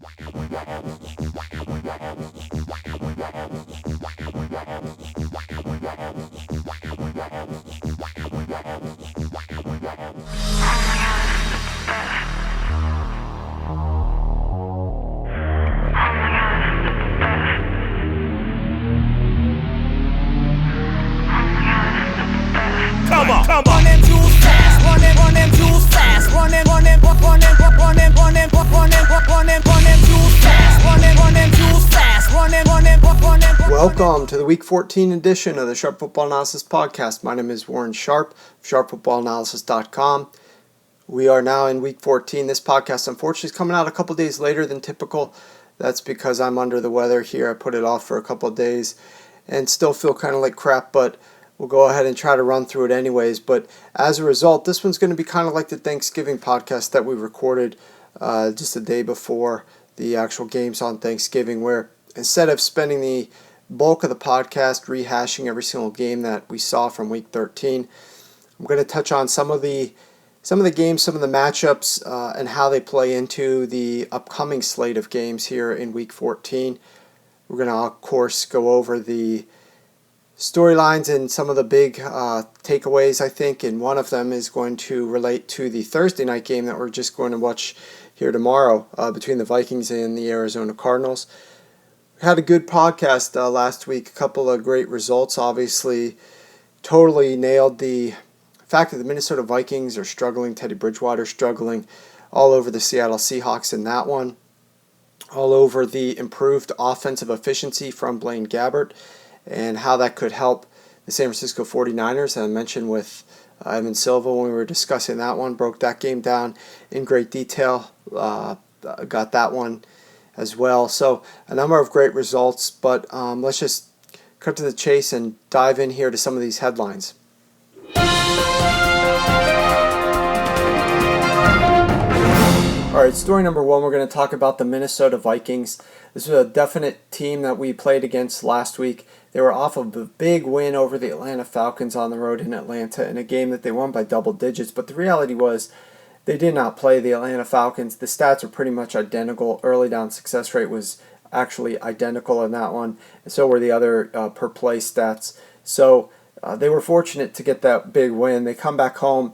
Come on, them jewels fast, run them jewels fast, run them jewels fast, run them jewels fast, run them. Welcome to the Week 14 edition of the Sharp Football Analysis Podcast. My name is Warren Sharp of SharpFootballAnalysis.com. We are now in Week 14. This podcast, unfortunately, is coming out a couple days later than typical. That's because I'm under the weather here. I put it off for a couple of days and still feel kind of like crap, but we'll go ahead and try to run through it anyways. But as a result, this one's going to be kind of like the Thanksgiving podcast that we recorded just a day before the actual games on Thanksgiving, where instead of spending the bulk of the podcast rehashing every single game that we saw from Week 13, I'm going to touch on some of the games, some of the matchups, and how they play into the upcoming slate of games here in Week 14. We're going to, of course, go over the storylines and some of the big takeaways, I think, and one of them is going to relate to the Thursday night game that we're just going to watch here tomorrow between the Vikings and the Arizona Cardinals. We had a good podcast last week, a couple of great results, obviously. Totally nailed the fact that the Minnesota Vikings are struggling, Teddy Bridgewater struggling, all over the Seattle Seahawks in that one, all over the improved offensive efficiency from Blaine Gabbert, and how that could help the San Francisco 49ers. I mentioned with Evan Silva when we were discussing that one, broke that game down in great detail, got that one as well. So a number of great results, but let's just cut to the chase and dive in here to some of these headlines. All right, story number one, we're going to talk about the Minnesota Vikings. This was a definite team that we played against last week. They were off of a big win over the Atlanta Falcons on the road in Atlanta in a game that they won by double digits. But the reality was they did not play the Atlanta Falcons. The stats are pretty much identical. Early down success rate was actually identical in that one. And so were the other per play stats. So they were fortunate to get that big win. They come back home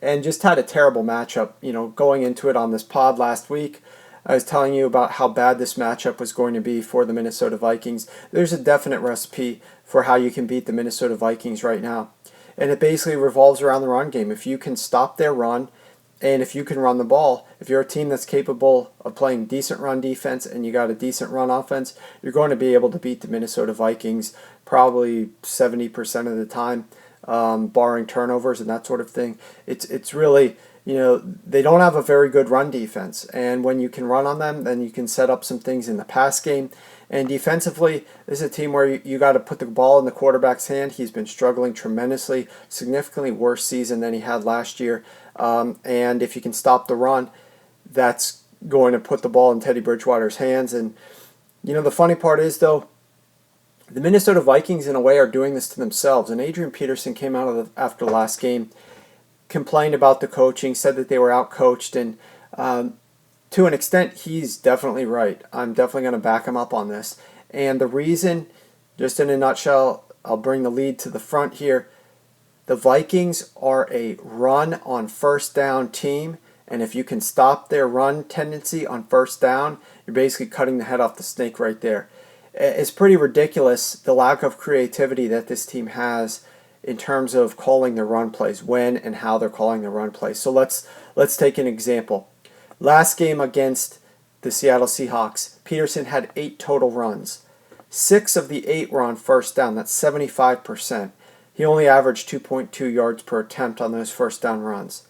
and just had a terrible matchup. You know, going into it on this pod last week, I was telling you about how bad this matchup was going to be for the Minnesota Vikings. There's a definite recipe for how you can beat the Minnesota Vikings right now. And it basically revolves around the run game. If you can stop their run, and if you can run the ball, if you're a team that's capable of playing decent run defense and you got a decent run offense, you're going to be able to beat the Minnesota Vikings probably 70% of the time, barring turnovers and that sort of thing. It's really, you know, they don't have a very good run defense, and when you can run on them, then you can set up some things in the pass game. And defensively, this is a team where you got to put the ball in the quarterback's hand. He's been struggling tremendously, significantly worse season than he had last year. And if you can stop the run, that's going to put the ball in Teddy Bridgewater's hands. And, you know, the funny part is, though, the Minnesota Vikings, in a way, are doing this to themselves. And Adrian Peterson came out after the last game, complained about the coaching, said that they were outcoached, and to an extent, he's definitely right. I'm definitely going to back him up on this. And the reason, just in a nutshell, I'll bring the lead to the front here. The Vikings are a run on first down team, and if you can stop their run tendency on first down, you're basically cutting the head off the snake right there. It's pretty ridiculous, the lack of creativity that this team has in terms of calling their run plays, when and how they're calling their run plays. So let's take an example. Last game against the Seattle Seahawks, Peterson had 8 total runs. 6 of the 8 were on first down. That's 75%. He only averaged 2.2 yards per attempt on those first down runs.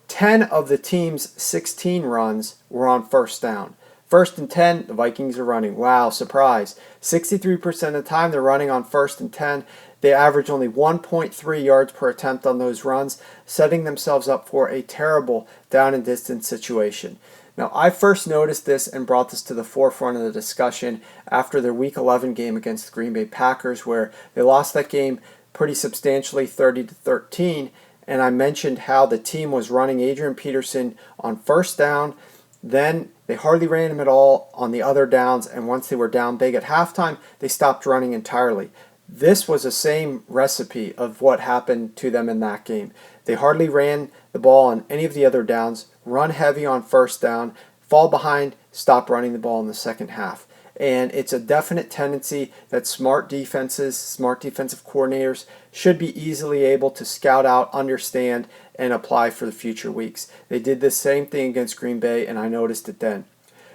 10 of the team's 16 runs were on first down. First and 10, the Vikings are running. Wow, surprise. 63% of the time they're running on first and 10. They average only 1.3 yards per attempt on those runs, setting themselves up for a terrible down and distance situation. Now, I first noticed this and brought this to the forefront of the discussion after their Week 11 game against the Green Bay Packers, where they lost that game pretty substantially, 30-13, and I mentioned how the team was running Adrian Peterson on first down. Then They hardly ran him at all on the other downs, and once they were down big at halftime, they stopped running entirely. This was the same recipe of what happened to them in that game. They hardly ran the ball on any of the other downs, run heavy on first down, fall behind, stop running the ball in the second half. And it's a definite tendency that smart defenses, smart defensive coordinators should be easily able to scout out, understand, and apply for the future weeks. They did the same thing against Green Bay, and I noticed it then.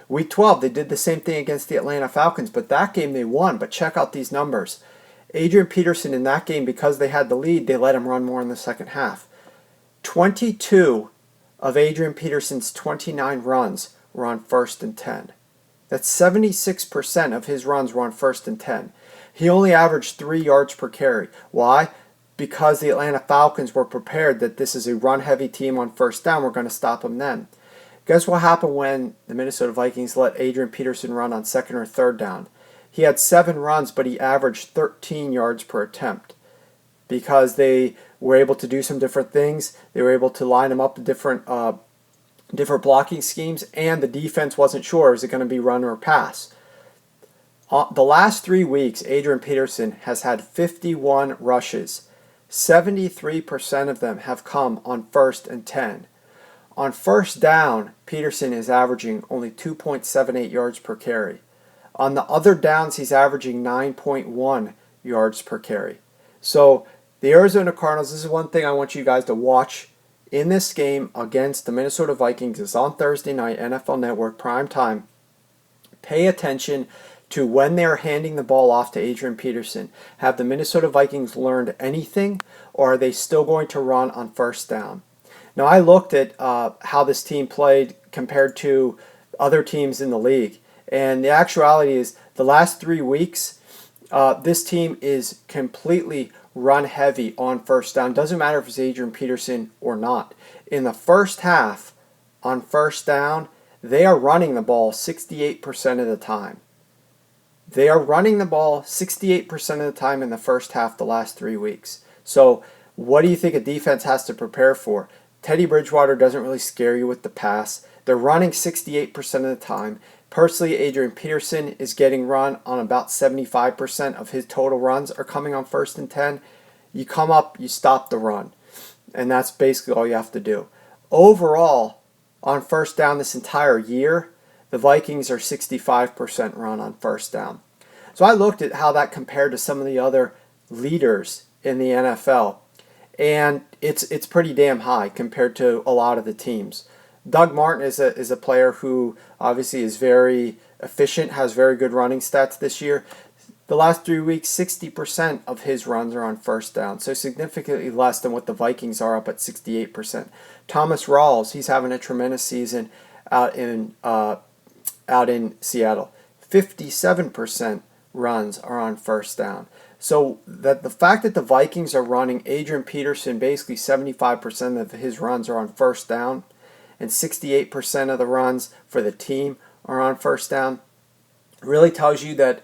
Week 12, they did the same thing against the Atlanta Falcons, but that game they won. But check out these numbers. Adrian Peterson in that game, because they had the lead, they let him run more in the second half. 22 of Adrian Peterson's 29 runs were on 1st and 10. That's 76% of his runs were on 1st and 10. He only averaged 3 yards per carry. Why? Because the Atlanta Falcons were prepared that this is a run-heavy team on first down. We're going to stop them then. Guess what happened when the Minnesota Vikings let Adrian Peterson run on 2nd or 3rd down? He had 7 runs, but he averaged 13 yards per attempt because they were able to do some different things. They were able to line him up to different blocking schemes, and the defense wasn't sure, is it going to be run or pass? The last 3 weeks, Adrian Peterson has had 51 rushes. 73% of them have come on 1st and 10. On first down, Peterson is averaging only 2.78 yards per carry. On the other downs, he's averaging 9.1 yards per carry. So the Arizona Cardinals, this is one thing I want you guys to watch in this game against the Minnesota Vikings. It's on Thursday night, NFL Network, prime time. Pay attention to when they're handing the ball off to Adrian Peterson. Have the Minnesota Vikings learned anything, or are they still going to run on first down? Now, I looked at how this team played compared to other teams in the league, and the actuality is the last 3 weeks, this team is completely run heavy on first down. Doesn't matter if it's Adrian Peterson or not. In the first half, on first down, they are running the ball 68% of the time. They are running the ball 68% of the time in the first half the last 3 weeks. So what do you think a defense has to prepare for? Teddy Bridgewater doesn't really scare you with the pass. They're running 68% of the time. Personally, Adrian Peterson is getting run on about 75% of his total runs are coming on 1st and 10. You come up, you stop the run. And that's basically all you have to do. Overall, on first down this entire year, the Vikings are 65% run on first down. So I looked at how that compared to some of the other leaders in the NFL. And it's pretty damn high compared to a lot of the teams. Doug Martin is a player who obviously is very efficient, has very good running stats this year. The last 3 weeks, 60% of his runs are on first down, so significantly less than what the Vikings are, up at 68%. Thomas Rawls, he's having a tremendous season out in Seattle. 57% runs are on first down. So that the fact that the Vikings are running Adrian Peterson, basically 75% of his runs are on first down, and 68% of the runs for the team are on first down, really tells you that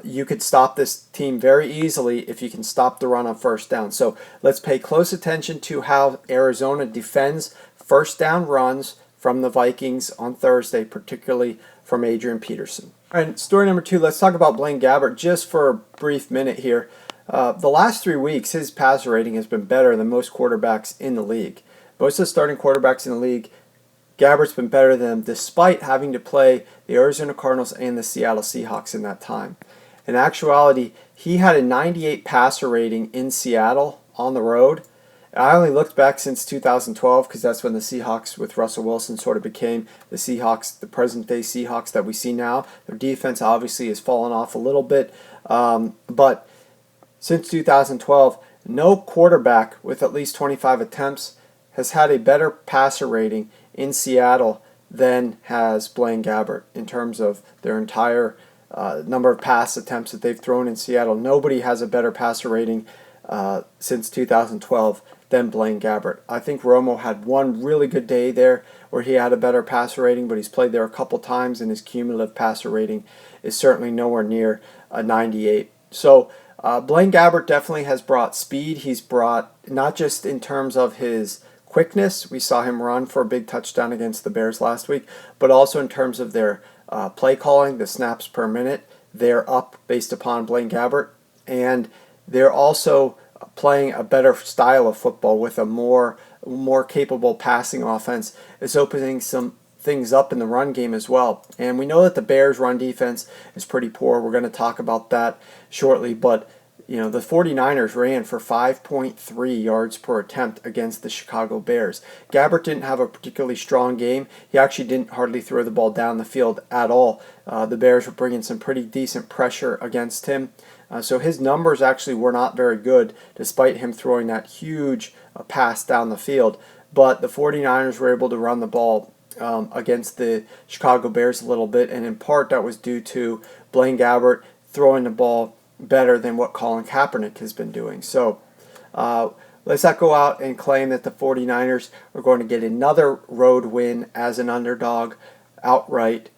you could stop this team very easily if you can stop the run on first down. So let's pay close attention to how Arizona defends first down runs from the Vikings on Thursday, particularly from Adrian Peterson. All right, story number 2, let's talk about Blaine Gabbert just for a brief minute here. The last 3 weeks, his passer rating has been better than most quarterbacks in the league. Most of the starting quarterbacks in the league, Gabbert's been better than them despite having to play the Arizona Cardinals and the Seattle Seahawks in that time. In actuality, he had a 98 passer rating in Seattle on the road. I only looked back since 2012 because that's when the Seahawks with Russell Wilson sort of became the Seahawks, the present-day Seahawks that we see now. Their defense obviously has fallen off a little bit, but since 2012, no quarterback with at least 25 attempts has had a better passer rating in Seattle than has Blaine Gabbert in terms of their entire number of pass attempts that they've thrown in Seattle. Nobody has a better passer rating since 2012 than Blaine Gabbert. I think Romo had one really good day there where he had a better passer rating, but he's played there a couple times and his cumulative passer rating is certainly nowhere near a 98. So Blaine Gabbert definitely has brought speed. He's brought, not just in terms of his quickness. We saw him run for a big touchdown against the Bears last week, but also in terms of their play calling, the snaps per minute, they're up based upon Blaine Gabbert, and they're also playing a better style of football with a more capable passing offense. It's opening some things up in the run game as well. And we know that the Bears' run defense is pretty poor. We're going to talk about that shortly, but the 49ers ran for 5.3 yards per attempt against the Chicago Bears. Gabbert didn't have a particularly strong game. He actually didn't hardly throw the ball down the field at all. The Bears were bringing some pretty decent pressure against him. So his numbers actually were not very good, despite him throwing that huge pass down the field. But the 49ers were able to run the ball against the Chicago Bears a little bit, and in part that was due to Blaine Gabbert throwing the ball better than what Colin Kaepernick has been doing. So let's not go out and claim that the 49ers are going to get another road win as an underdog outright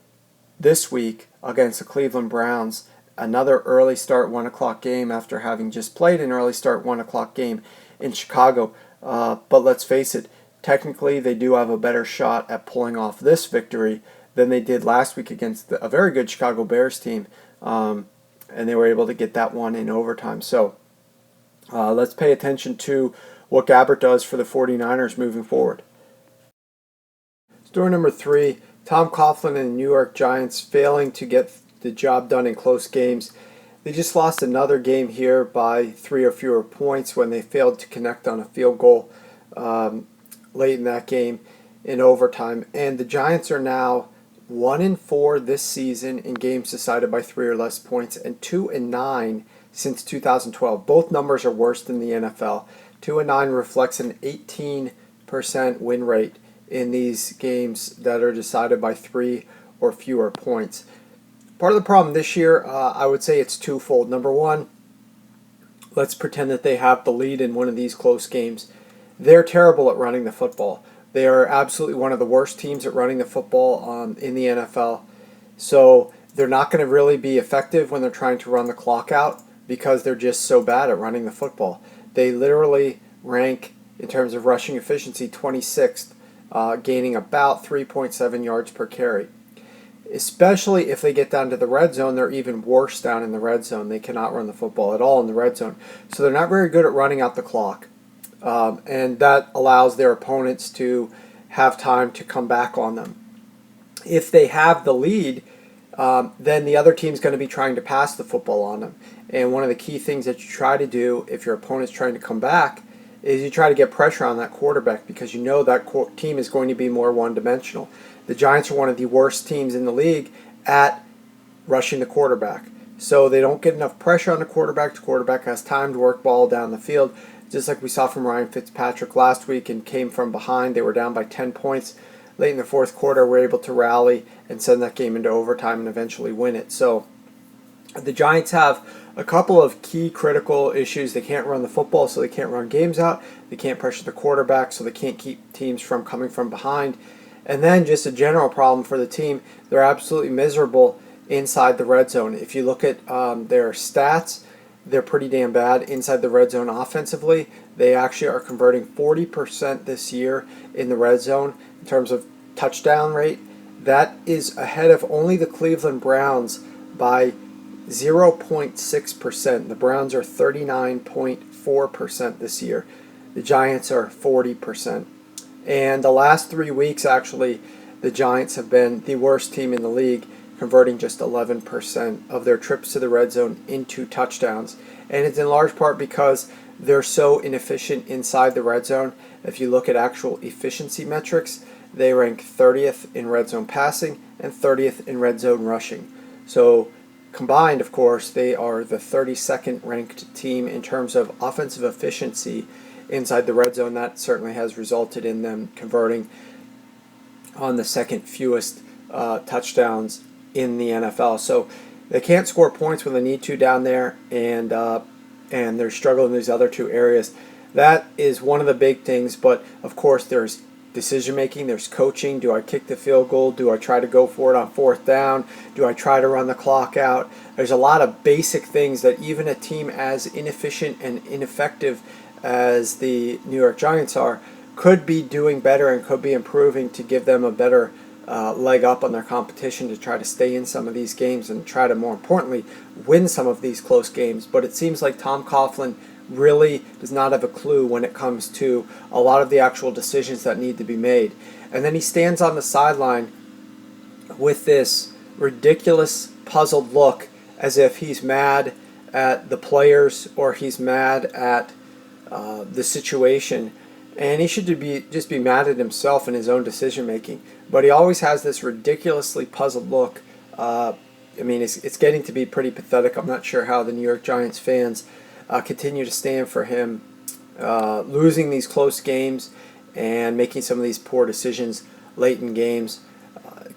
this week against the Cleveland Browns. Another early start 1 o'clock game after having just played an early start 1 o'clock game in Chicago. But let's face it, technically they do have a better shot at pulling off this victory than they did last week against a very good Chicago Bears team. And they were able to get that one in overtime. So let's pay attention to what Gabbert does for the 49ers moving forward. Story number 3, Tom Coughlin and the New York Giants failing to get the job done in close games. They just lost another game here by 3 or fewer points when they failed to connect on a field goal late in that game in overtime. And the Giants are now 1-4 this season in games decided by 3 or less points, and 2-9 since 2012. Both numbers are worse than the NFL. 2-9 reflects an 18% win rate in these games that are decided by 3 or fewer points. Part of the problem this year, I would say it's twofold. Number one, let's pretend that they have the lead in one of these close games. They're terrible at running the football. They are absolutely one of the worst teams at running the football in the NFL. So they're not going to really be effective when they're trying to run the clock out because they're just so bad at running the football. They literally rank, in terms of rushing efficiency, 26th, gaining about 3.7 yards per carry. Especially if they get down to the red zone, they're even worse down in the red zone. They cannot run the football at all in the red zone. So they're not very good at running out the clock. And that allows their opponents to have time to come back on them. If they have the lead, then the other team's going to be trying to pass the football on them. And one of the key things that you try to do if your opponent's trying to come back is you try to get pressure on that quarterback because you know that team is going to be more one-dimensional. The Giants are one of the worst teams in the league at rushing the quarterback. So they don't get enough pressure on the quarterback. The quarterback has time to work ball down the field, just like we saw from Ryan Fitzpatrick last week and came from behind. They were down by 10 points late in the fourth quarter, were able to rally and send that game into overtime and eventually win it. So the Giants have a couple of key critical issues. They can't run the football, so they can't run games out. They can't pressure the quarterback, so they can't keep teams from coming from behind. And then just a general problem for the team, they're absolutely miserable inside the red zone. If you look at their stats, they're pretty damn bad inside the red zone offensively. They actually are converting 40% this year in the red zone in terms of touchdown rate. That is ahead of only the Cleveland Browns by 0.6%. The Browns are 39.4% this year. The Giants are 40%. And the last 3 weeks, actually, the Giants have been the worst team in the league, converting just 11% of their trips to the red zone into touchdowns. And it's in large part because they're so inefficient inside the red zone. If you look at actual efficiency metrics, they rank 30th in red zone passing and 30th in red zone rushing. So combined, of course, they are the 32nd ranked team in terms of offensive efficiency inside the red zone. That certainly has resulted in them converting on the second fewest touchdowns in the NFL. So they can't score points when they need to down there, and they're struggling in these other two areas. That is one of the big things, but of course there's decision making, there's coaching. Do I kick the field goal? Do I try to go for it on fourth down? Do I try to run the clock out? There's a lot of basic things that even a team as inefficient and ineffective as the New York Giants are could be doing better and could be improving to give them a better leg up on their competition to try to stay in some of these games and try to, more importantly, win some of these close games. But it seems like Tom Coughlin really does not have a clue when it comes to a lot of the actual decisions that need to be made. And then he stands on the sideline with this ridiculous puzzled look as if he's mad at the players or he's mad at the situation. And he should just be mad at himself and his own decision making. But he always has this ridiculously puzzled look. I mean, it's getting to be pretty pathetic. I'm not sure how the New York Giants fans continue to stand for him losing these close games and making some of these poor decisions late in games.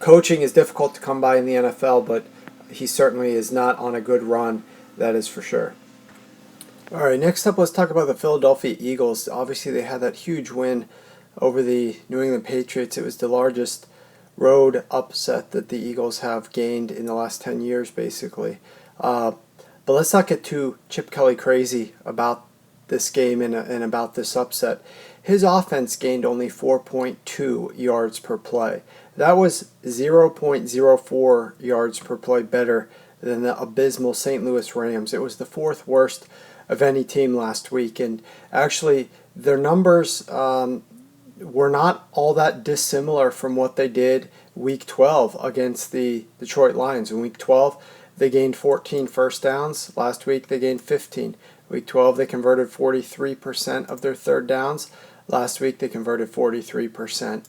Coaching is difficult to come by in the NFL, but he certainly is not on a good run, that is for sure. All right, next up, let's talk about the Philadelphia Eagles. Obviously, they had that huge win over the New England Patriots. It was the largest road upset that the Eagles have gained in the last 10 years, basically. But let's not get too Chip Kelly crazy about this game and about this upset. His offense gained only 4.2 yards per play. That was 0.04 yards per play better than the abysmal St. Louis Rams. It was the fourth worst of any team last week. And actually, their numbers were not all that dissimilar from what they did Week 12 against the Detroit Lions. In Week 12, they gained 14 first downs. Last week, they gained 15. Week 12, they converted 43% of their third downs. Last week, they converted 43%.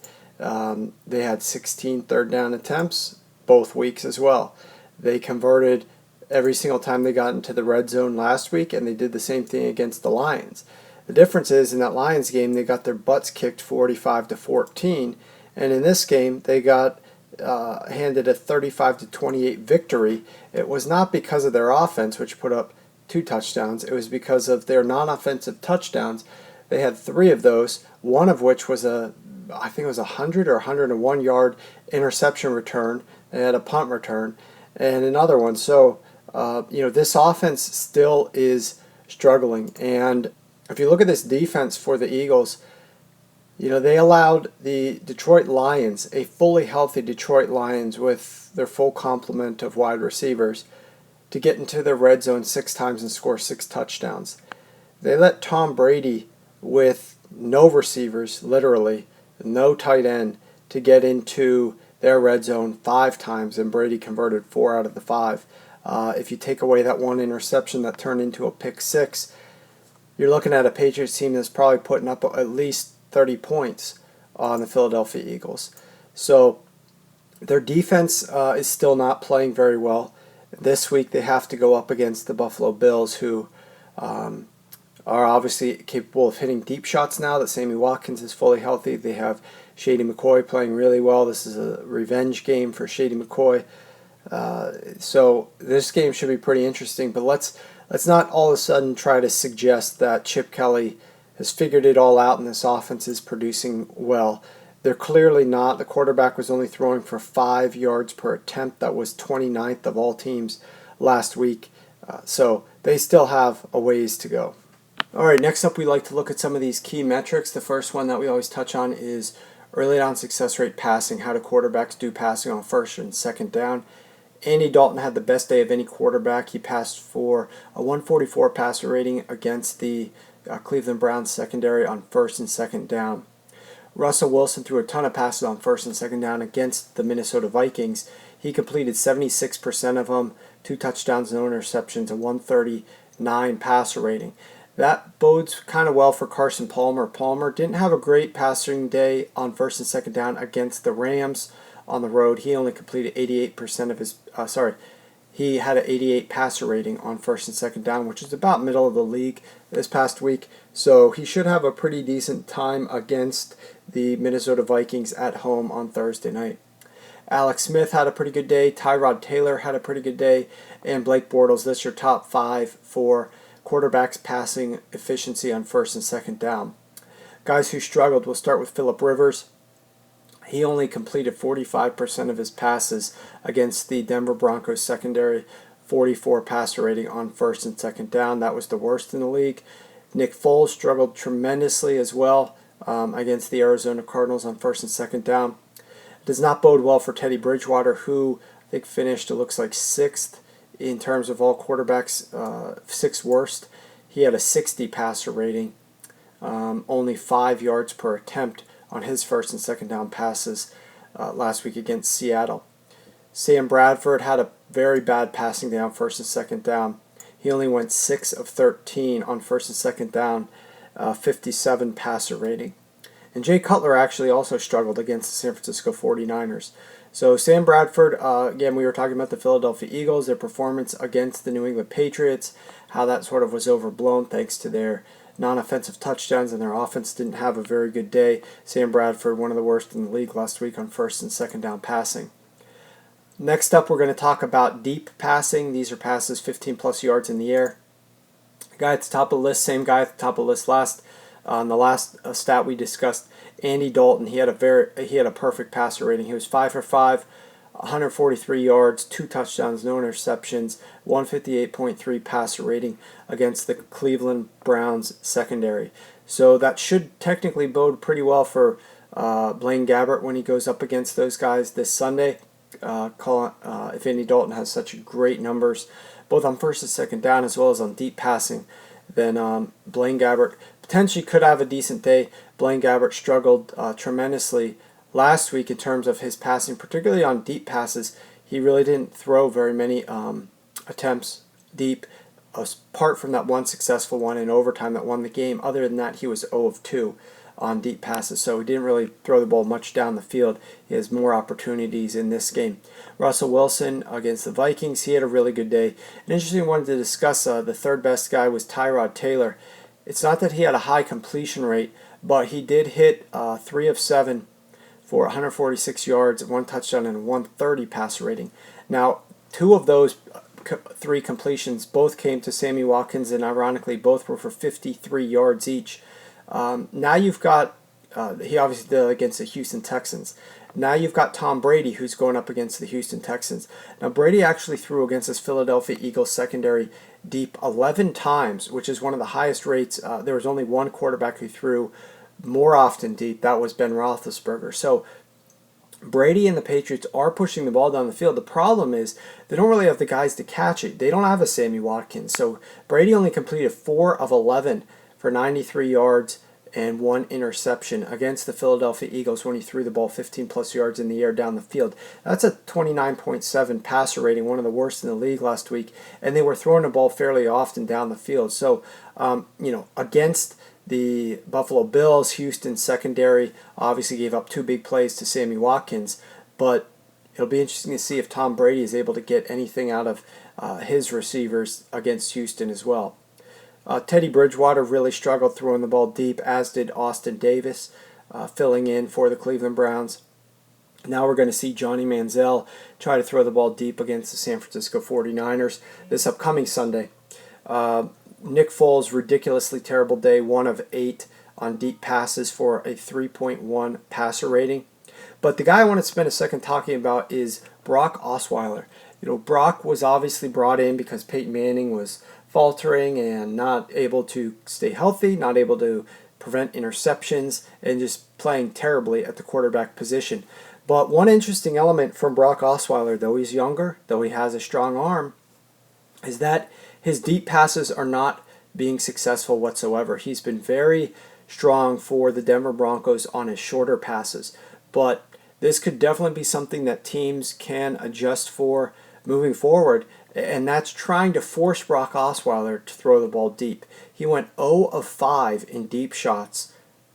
They had 16 third down attempts both weeks as well. They converted every single time they got into the red zone last week, and they did the same thing against the Lions. The difference is in that Lions game, they got their butts kicked 45-14, and in this game, they got handed a 35-28 victory. It was not because of their offense, which put up 2 touchdowns. It was because of their non-offensive touchdowns. They had 3 of those, one of which was I think it was 100 or 101 yard interception return. They had a punt return and another one. So, this offense still is struggling. And if you look at this defense for the Eagles, they allowed the Detroit Lions, a fully healthy Detroit Lions with their full complement of wide receivers, to get into the red zone 6 times and score 6 touchdowns. They let Tom Brady, with no receivers, literally, no tight end, to get into their red zone 5 times, and Brady converted 4 out of the 5. If you take away that one interception that turned into a pick 6, you're looking at a Patriots team that's probably putting up at least 30 points on the Philadelphia Eagles. So their defense is still not playing very well. This week they have to go up against the Buffalo Bills, who are obviously capable of hitting deep shots now that Sammy Watkins is fully healthy. They have Shady McCoy playing really well. This is a revenge game for Shady McCoy. So this game should be pretty interesting, but let's not all of a sudden try to suggest that Chip Kelly has figured it all out and this offense is producing well. They're clearly not. The quarterback was only throwing for 5 yards per attempt. That was 29th of all teams last week. So they still have a ways to go. All right, next up we like to look at some of these key metrics. The first one that we always touch on is early down success rate passing. How do quarterbacks do passing on first and second down? Andy Dalton had the best day of any quarterback. He passed for a 144 passer rating against the Cleveland Browns secondary on first and second down. Russell Wilson threw a ton of passes on first and second down against the Minnesota Vikings. He completed 76% of them, 2 touchdowns, no interceptions, a 139 passer rating. That bodes kind of well for Carson Palmer. Palmer didn't have a great passing day on first and second down against the Rams on the road. He only completed 88% of his, he had an 88 passer rating on first and second down, which is about middle of the league this past week. So he should have a pretty decent time against the Minnesota Vikings at home on Thursday night. Alex Smith had a pretty good day. Tyrod Taylor had a pretty good day. And Blake Bortles, that's your top 5 for quarterbacks passing efficiency on first and second down. Guys who struggled, we'll start with Phillip Rivers. He only completed 45% of his passes against the Denver Broncos secondary, 44 passer rating on first and second down. That was the worst in the league. Nick Foles struggled tremendously as well. against the Arizona Cardinals on first and second down. It does not bode well for Teddy Bridgewater, who I think finished, it looks like, sixth in terms of all quarterbacks, sixth worst. He had a 60 passer rating, only 5 yards per attempt on his first and second down passes last week against Seattle. Sam Bradford had a very bad passing down first and second down. He only went 6 of 13 on first and second down, 57 passer rating. And Jay Cutler actually also struggled against the San Francisco 49ers. So Sam Bradford, again, we were talking about the Philadelphia Eagles, their performance against the New England Patriots, how that sort of was overblown thanks to their non-offensive touchdowns, and their offense didn't have a very good day. Sam Bradford, one of the worst in the league last week on first and second down passing. Next up, we're going to talk about deep passing. These are passes 15 plus yards in the air. Guy at the top of the list, same guy at the top of the list last. On the last stat we discussed, Andy Dalton, he had a perfect passer rating. He was 5 for 5, 143 yards, 2 touchdowns, no interceptions, 158.3 passer rating against the Cleveland Browns secondary. So that should technically bode pretty well for Blaine Gabbert when he goes up against those guys this Sunday. If Andy Dalton has such great numbers, both on first and second down as well as on deep passing, then Blaine Gabbert potentially could have a decent day. Blaine Gabbert struggled tremendously last week in terms of his passing, particularly on deep passes. He really didn't throw very many attempts deep, apart from that one successful one in overtime that won the game. Other than that, he was 0 of 2 on deep passes, so he didn't really throw the ball much down the field. He has more opportunities in this game. Russell Wilson against the Vikings, he had a really good day. An interesting one to discuss, the third best guy was Tyrod Taylor. It's not that he had a high completion rate, but he did hit 3 of 7 for 146 yards, 1 touchdown, and 130 passer rating. Now, 2 of those 3 completions both came to Sammy Watkins, and ironically, both were for 53 yards each. Now you've got, he obviously did against the Houston Texans. Now you've got Tom Brady, who's going up against the Houston Texans. Now Brady actually threw against this Philadelphia Eagles secondary deep 11 times, which is one of the highest rates. There was only one quarterback who threw more often deep. That was Ben Roethlisberger. So Brady and the Patriots are pushing the ball down the field. The problem is they don't really have the guys to catch it. They don't have a Sammy Watkins. So Brady only completed 4 of 11 for 93 yards and 1 interception against the Philadelphia Eagles when he threw the ball 15 plus yards in the air down the field. That's a 29.7 passer rating, one of the worst in the league last week, and they were throwing the ball fairly often down the field. So, against the Buffalo Bills, Houston secondary obviously gave up 2 big plays to Sammy Watkins, but it'll be interesting to see if Tom Brady is able to get anything out of his receivers against Houston as well. Teddy Bridgewater really struggled throwing the ball deep, as did Austin Davis, filling in for the Cleveland Browns. Now we're going to see Johnny Manziel try to throw the ball deep against the San Francisco 49ers this upcoming Sunday. Nick Foles, ridiculously terrible day, 1 of 8 on deep passes for a 3.1 passer rating. But the guy I want to spend a second talking about is Brock Osweiler. Brock was obviously brought in because Peyton Manning was faltering and not able to stay healthy, not able to prevent interceptions, and just playing terribly at the quarterback position. But one interesting element from Brock Osweiler, though he's younger, though he has a strong arm, is that his deep passes are not being successful whatsoever. He's been very strong for the Denver Broncos on his shorter passes, but this could definitely be something that teams can adjust for moving forward, and that's trying to force Brock Osweiler to throw the ball deep. He went 0 of 5 in deep shots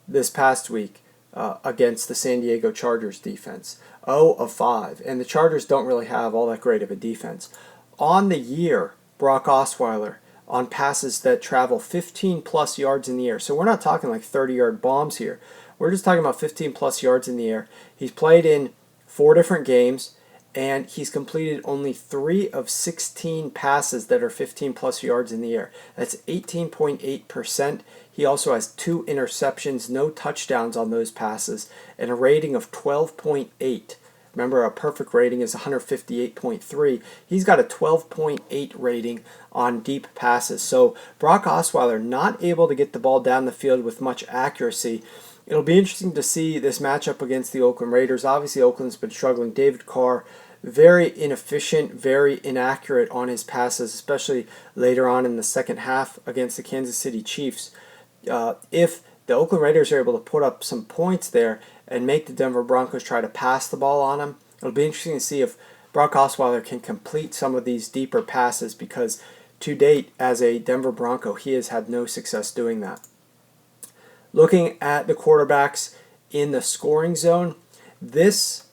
this past week against the San Diego Chargers defense. 0 of 5, and the Chargers don't really have all that great of a defense. On the year, Brock Osweiler, on passes that travel 15 plus yards in the air, so we're not talking like 30-yard bombs here. We're just talking about 15 plus yards in the air. He's played in 4 different games, and he's completed only 3 of 16 passes that are 15 plus yards in the air. That's 18.8%. He also has 2 interceptions, no touchdowns on those passes, and a rating of 12.8. Remember, a perfect rating is 158.3. He's got a 12.8 rating on deep passes. So Brock Osweiler not able to get the ball down the field with much accuracy. It'll be interesting to see this matchup against the Oakland Raiders. Obviously, Oakland's been struggling. David Carr, very inefficient, very inaccurate on his passes, especially later on in the second half against the Kansas City Chiefs. If the Oakland Raiders are able to put up some points there and make the Denver Broncos try to pass the ball on them, it'll be interesting to see if Brock Osweiler can complete some of these deeper passes, because to date, as a Denver Bronco, he has had no success doing that. Looking at the quarterbacks in the scoring zone, this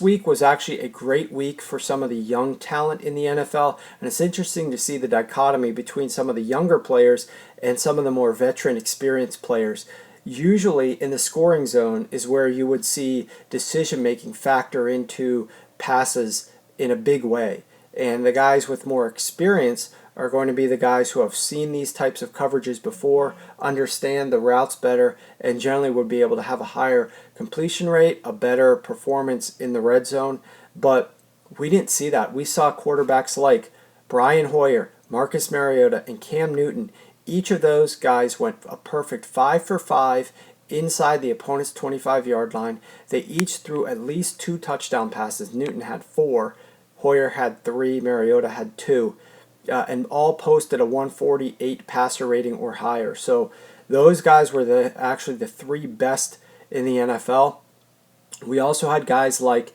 week was actually a great week for some of the young talent in the NFL, and it's interesting to see the dichotomy between some of the younger players and some of the more veteran, experienced players. Usually in the scoring zone is where you would see decision making factor into passes in a big way, and the guys with more experience are going to be the guys who have seen these types of coverages before, understand the routes better, and generally would be able to have a higher completion rate, a better performance in the red zone. But we didn't see that. We saw quarterbacks like Brian Hoyer, Marcus Mariota, and Cam Newton. Each of those guys went a perfect 5 for 5 inside the opponent's 25-yard line. They each threw at least 2 touchdown passes. Newton had 4, Hoyer had 3, Mariota had 2. And all posted a 148 passer rating or higher. So those guys were actually the 3 best in the NFL. We also had guys like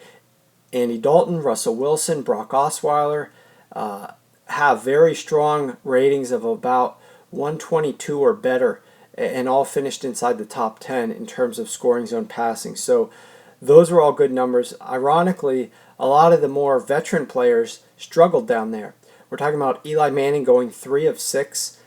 Andy Dalton, Russell Wilson, Brock Osweiler have very strong ratings of about 122 or better, and all finished inside the top 10 in terms of scoring zone passing. So those were all good numbers. Ironically, a lot of the more veteran players struggled down there. We're talking about Eli Manning going 3 of 6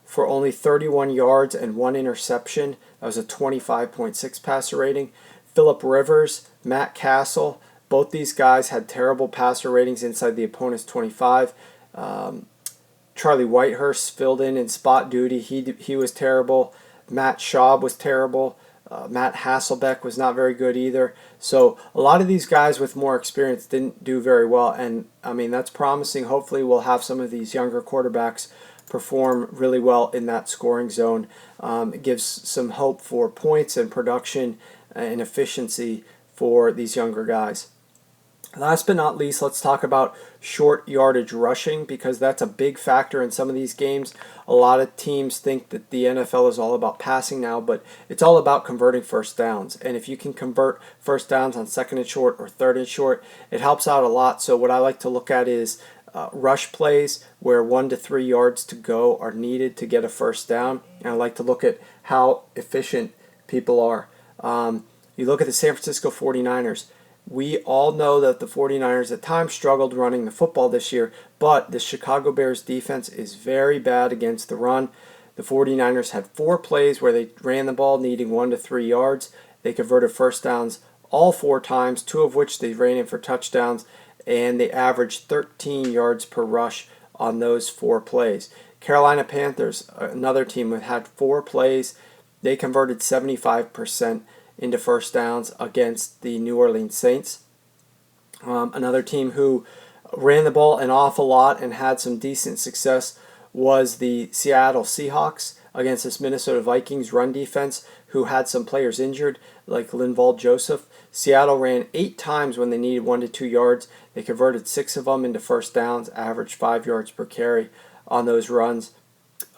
for only 31 yards and 1 interception. That was a 25.6 passer rating. Phillip Rivers, Matt Castle, both these guys had terrible passer ratings inside the opponent's 25. Charlie Whitehurst filled in spot duty. He was terrible. Matt Schaub was terrible. Matt Hasselbeck was not very good either. So a lot of these guys with more experience didn't do very well, and I mean that's promising. Hopefully we'll have some of these younger quarterbacks perform really well in that scoring zone. It gives some hope for points and production and efficiency for these younger guys. Last but not least, let's talk about short yardage rushing, because that's a big factor in some of these games. A lot of teams think that the NFL is all about passing now, but it's all about converting first downs. And if you can convert first downs on 2nd and short or 3rd and short, it helps out a lot. So what I like to look at is rush plays where 1 to 3 yards to go are needed to get a first down. And I like to look at how efficient people are. You look at the San Francisco 49ers. We all know that the 49ers at times struggled running the football this year, but the Chicago Bears defense is very bad against the run. The 49ers had 4 plays where they ran the ball needing 1 to 3 yards. They converted first downs all 4 times, 2 of which they ran in for touchdowns, and they averaged 13 yards per rush on those 4 plays. Carolina Panthers, another team that had 4 plays, they converted 75% into first downs against the New Orleans Saints. Another team who ran the ball an awful lot and had some decent success was the Seattle Seahawks against this Minnesota Vikings run defense, who had some players injured like Linval Joseph. Seattle ran 8 times when they needed 1 to 2 yards. They converted 6 of them into first downs, averaged 5 yards per carry on those runs.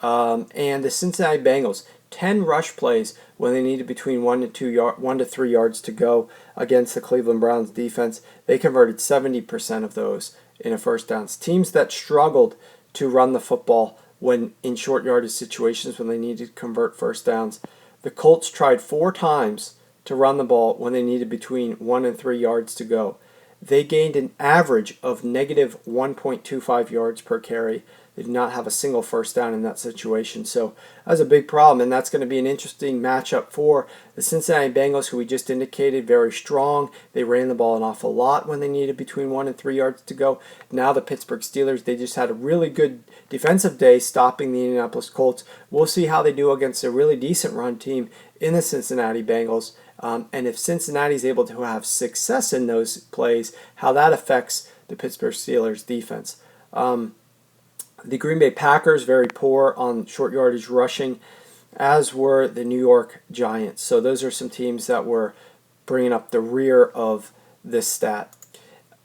And the Cincinnati Bengals, 10 rush plays when they needed between 1 to 3 yards to go against the Cleveland Browns defense. They converted 70% of those into first downs. Teams that struggled to run the football when in short yardage situations when they needed to convert first downs. The Colts tried 4 times to run the ball when they needed between 1 and 3 yards to go. They gained an average of negative 1.25 yards per carry. They did not have a single first down in that situation. So that's a big problem, and that's going to be an interesting matchup for the Cincinnati Bengals, who we just indicated, very strong. They ran the ball an awful lot when they needed between 1 and 3 yards to go. Now the Pittsburgh Steelers, they just had a really good defensive day stopping the Indianapolis Colts. We'll see how they do against a really decent run team in the Cincinnati Bengals. And if Cincinnati is able to have success in those plays, how that affects the Pittsburgh Steelers defense. The Green Bay Packers, very poor on short yardage rushing. as were the New York Giants. So those are some teams that were bringing up the rear of this stat.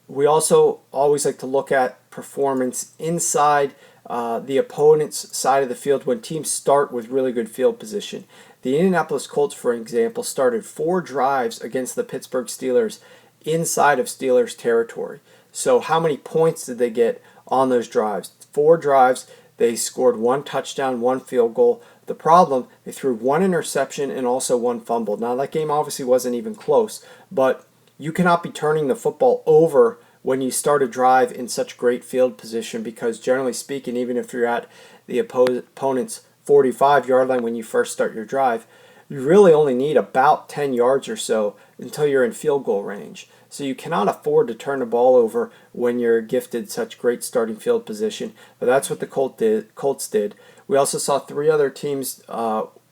We also always like to look at performance inside the opponent's side of the field when teams start with really good field position. The Indianapolis Colts, for example, started 4 drives against the Pittsburgh Steelers inside of Steelers territory. So how many points did they get on those drives? 4 drives. They scored 1 touchdown, 1 field goal. The problem, they threw 1 interception and also 1 fumble. Now that game obviously wasn't even close, but you cannot be turning the football over when you start a drive in such great field position, because generally speaking, even if you're at the opponent's 45-yard line when you first start your drive, you really only need about 10 yards or so until you're in field goal range. So you cannot afford to turn the ball over when you're gifted such great starting field position. But that's what the Colts did. We also saw 3 other teams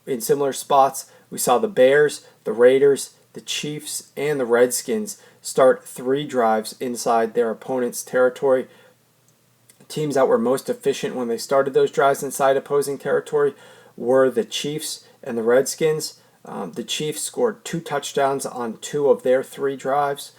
in similar spots. We saw the Bears, the Raiders, the Chiefs, and the Redskins start 3 drives inside their opponent's territory. Teams that were most efficient when they started those drives inside opposing territory were the Chiefs and the Redskins. The Chiefs scored 2 touchdowns on 2 of their 3 drives,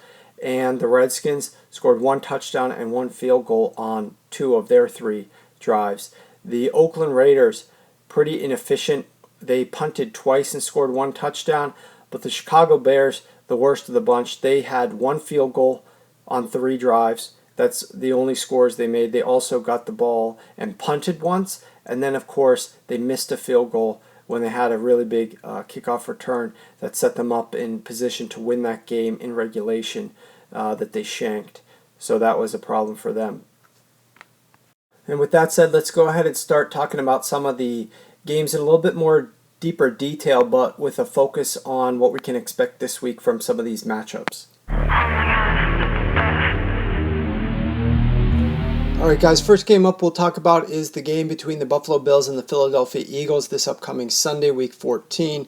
and the Redskins scored 1 touchdown and 1 field goal on 2 of their 3 drives. The Oakland Raiders, pretty inefficient. They punted twice and scored 1 touchdown, but the Chicago Bears, the worst of the bunch, they had 1 field goal on 3 drives. That's the only scores they made. They also got the ball and punted once, and then of course they missed a field goal when they had a really big kickoff return that set them up in position to win that game in regulation that they shanked. So that was a problem for them. And with that said, let's go ahead and start talking about some of the games in a little bit more deeper detail, but with a focus on what we can expect this week from some of these matchups. Alright guys, first game up we'll talk about is the game between the Buffalo Bills and the Philadelphia Eagles this upcoming Sunday, Week 14.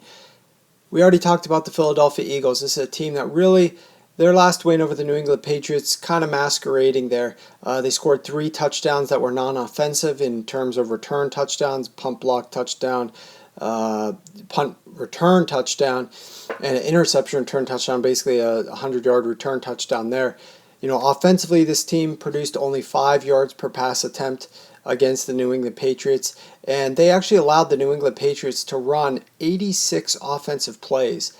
We already talked about the Philadelphia Eagles. This is a team that really, their last win over the New England Patriots, kind of masquerading there. They scored 3 touchdowns that were non-offensive in terms of return touchdowns, punt block touchdown, punt return touchdown, and an interception return touchdown, basically a 100-yard return touchdown there. You know, offensively, this team produced only 5 yards per pass attempt against the New England Patriots, and they actually allowed the New England Patriots to run 86 offensive plays.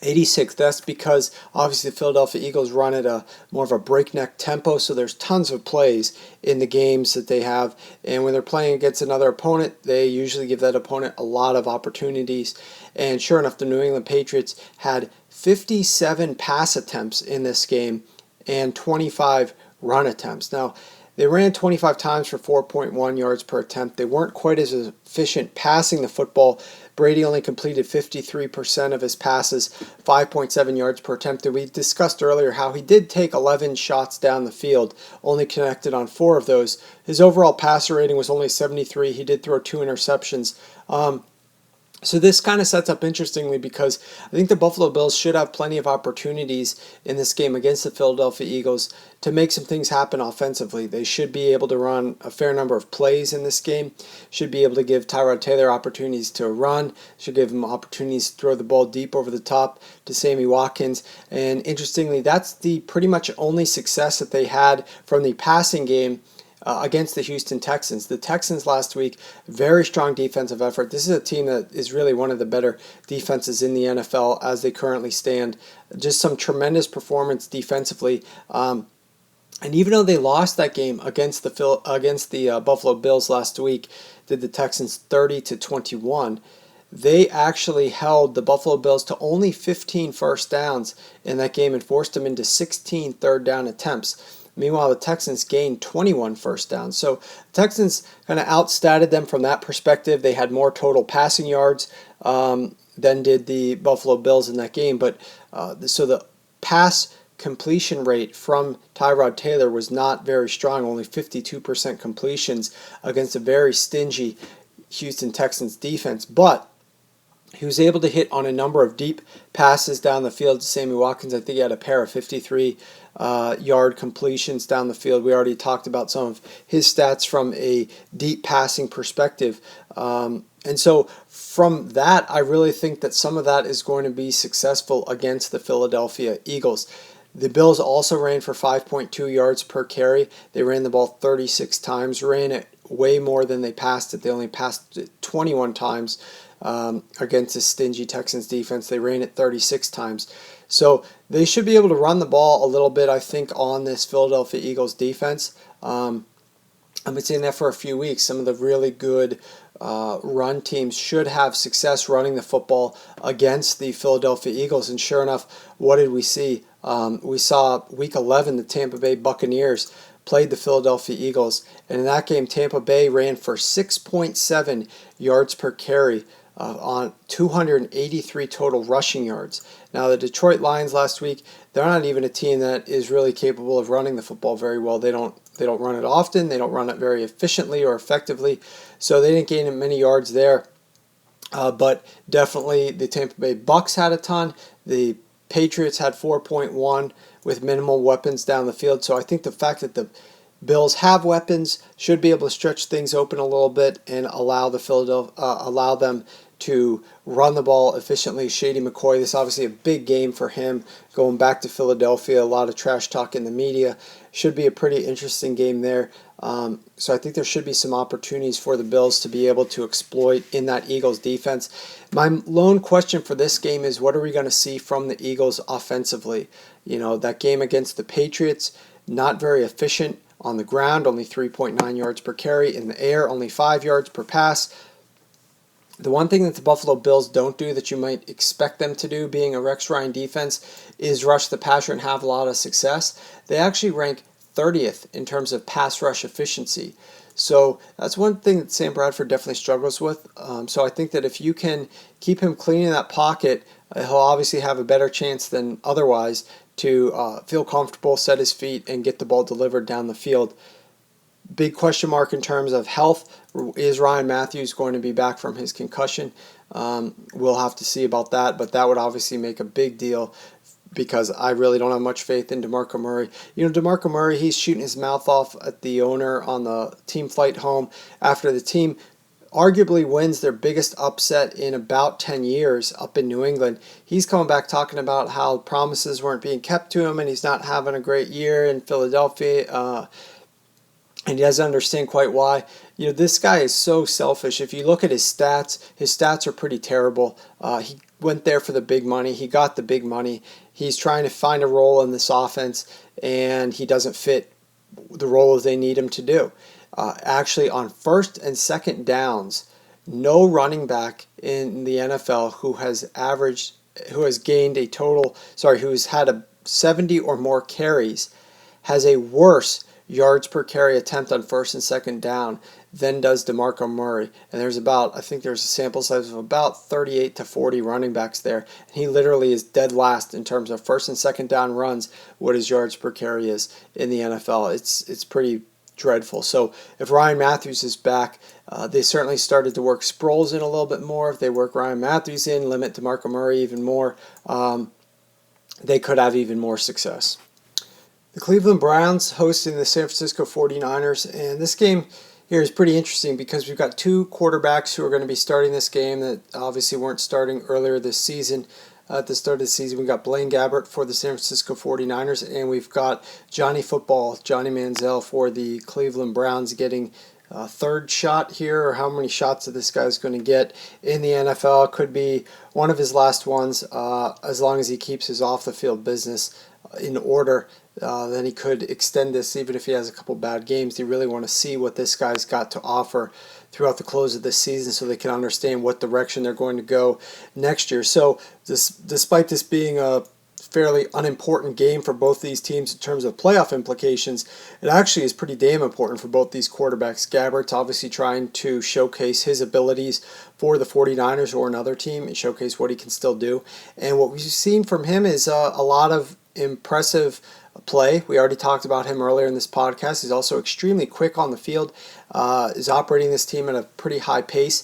86, that's because obviously the Philadelphia Eagles run at a more of a breakneck tempo, so there's tons of plays in the games that they have, and when they're playing against another opponent, they usually give that opponent a lot of opportunities. And sure enough, the New England Patriots had 57 pass attempts in this game and 25 run attempts. Now, they ran 25 times for 4.1 yards per attempt. They weren't quite as efficient passing the football. Brady only completed 53% of his passes, 5.7 yards per attempt. And we discussed earlier how he did take 11 shots down the field, only connected on 4 of those. His overall passer rating was only 73. He did throw 2 interceptions. So this kind of sets up interestingly because I think the Buffalo Bills should have plenty of opportunities in this game against the Philadelphia Eagles to make some things happen offensively. They should be able to run a fair number of plays in this game, should be able to give Tyrod Taylor opportunities to run, should give him opportunities to throw the ball deep over the top to Sammy Watkins. And interestingly, that's the pretty much only success that they had from the passing game against the Houston Texans. The Texans last week, very strong defensive effort. This is a team that is really one of the better defenses in the NFL as they currently stand. Just some tremendous performance defensively. And even though they lost that game against the Buffalo Bills last week, did the Texans 30-21. They actually held the Buffalo Bills to only 15 first downs in that game and forced them into 16 third down attempts. Meanwhile, the Texans gained 21 first downs. So the Texans kind of outstatted them from that perspective. They had more total passing yards than did the Buffalo Bills in that game. But so the pass completion rate from Tyrod Taylor was not very strong, only 52% completions against a very stingy Houston Texans defense. But he was able to hit on a number of deep passes down the field to Sammy Watkins. I think he had a pair of 53-yard completions down the field. We already talked about some of his stats from a deep passing perspective. And And so from that, I really think that some of that is going to be successful against the Philadelphia Eagles. The Bills also ran for 5.2 yards per carry. They ran the ball 36 times, ran it way more than they passed it. They only passed it 21 times against a stingy Texans defense. They ran it 36 times. So they should be able to run the ball a little bit, I think, on this Philadelphia Eagles defense. I've been saying that for a few weeks. Some of the really good run teams should have success running the football against the Philadelphia Eagles. And sure enough, what did we see? We saw Week 11, the Tampa Bay Buccaneers played the Philadelphia Eagles. And in that game, Tampa Bay ran for 6.7 yards per carry on 283 total rushing yards. Now, the Detroit Lions last week, they're not even a team that is really capable of running the football very well. They don't run it often. They don't run it very efficiently or effectively. So they didn't gain many yards there. But definitely the Tampa Bay Bucks had a ton. The Patriots had 4.1 with minimal weapons down the field. So I think the fact that the Bills have weapons should be able to stretch things open a little bit and allow them to run the ball efficiently. Shady McCoy, this is obviously a big game for him going back to Philadelphia. A lot of trash talk in the media. Should be a pretty interesting game there. So I think there should be some opportunities for the Bills to be able to exploit in that Eagles defense. My lone question for this game is, what are we going to see from the Eagles offensively? You know, that game against the Patriots, not very efficient on the ground, only 3.9 yards per carry. In the air, only 5 yards per pass. The one thing that the Buffalo Bills don't do that you might expect them to do, being a Rex Ryan defense, is rush the passer and have a lot of success. They actually rank 30th in terms of pass rush efficiency. So that's one thing that Sam Bradford definitely struggles with. So I think that if you can keep him clean in that pocket, he'll obviously have a better chance than otherwise to feel comfortable, set his feet, and get the ball delivered down the field. Big question mark in terms of health. Is Ryan Matthews going to be back from his concussion? We'll have to see about that, but that would obviously make a big deal because I really don't have much faith in DeMarco Murray. You know, DeMarco Murray, he's shooting his mouth off at the owner on the team flight home after the team arguably wins their biggest upset in about 10 years up in New England. He's coming back talking about how promises weren't being kept to him and he's not having a great year in Philadelphia. And he doesn't understand quite why. You know, this guy is so selfish. If you look at his stats are pretty terrible. He went there for the big money. He got the big money. He's trying to find a role in this offense, and he doesn't fit the role they need him to do. Actually, on first and second downs, no running back in the NFL who has had a 70 or more carries has a worse yards per carry attempt on first and second down than does DeMarco Murray. And there's a sample size of about 38 to 40 running backs there. And he literally is dead last in terms of first and second down runs, what his yards per carry is in the NFL. It's pretty dreadful. So if Ryan Matthews is back, they certainly started to work Sproles in a little bit more. If they work Ryan Matthews in, limit DeMarco Murray even more, they could have even more success. The Cleveland Browns hosting the San Francisco 49ers, and this game here is pretty interesting because we've got two quarterbacks who are going to be starting this game that obviously weren't starting earlier this season. At the start of the season, we've got Blaine Gabbert for the San Francisco 49ers, and we've got Johnny Manziel for the Cleveland Browns getting a third shot here, or how many shots that this guy's going to get in the NFL. Could be one of his last ones, as long as he keeps his off-the-field business in order. Then he could extend this even if he has a couple bad games. They really want to see what this guy's got to offer throughout the close of this season so they can understand what direction they're going to go next year. So despite this being a fairly unimportant game for both these teams in terms of playoff implications, it actually is pretty damn important for both these quarterbacks. Gabbert's obviously trying to showcase his abilities for the 49ers or another team and showcase what he can still do. And what we've seen from him is a lot of impressive play. We already talked about him earlier in this podcast. He's also extremely quick on the field, is operating this team at a pretty high pace.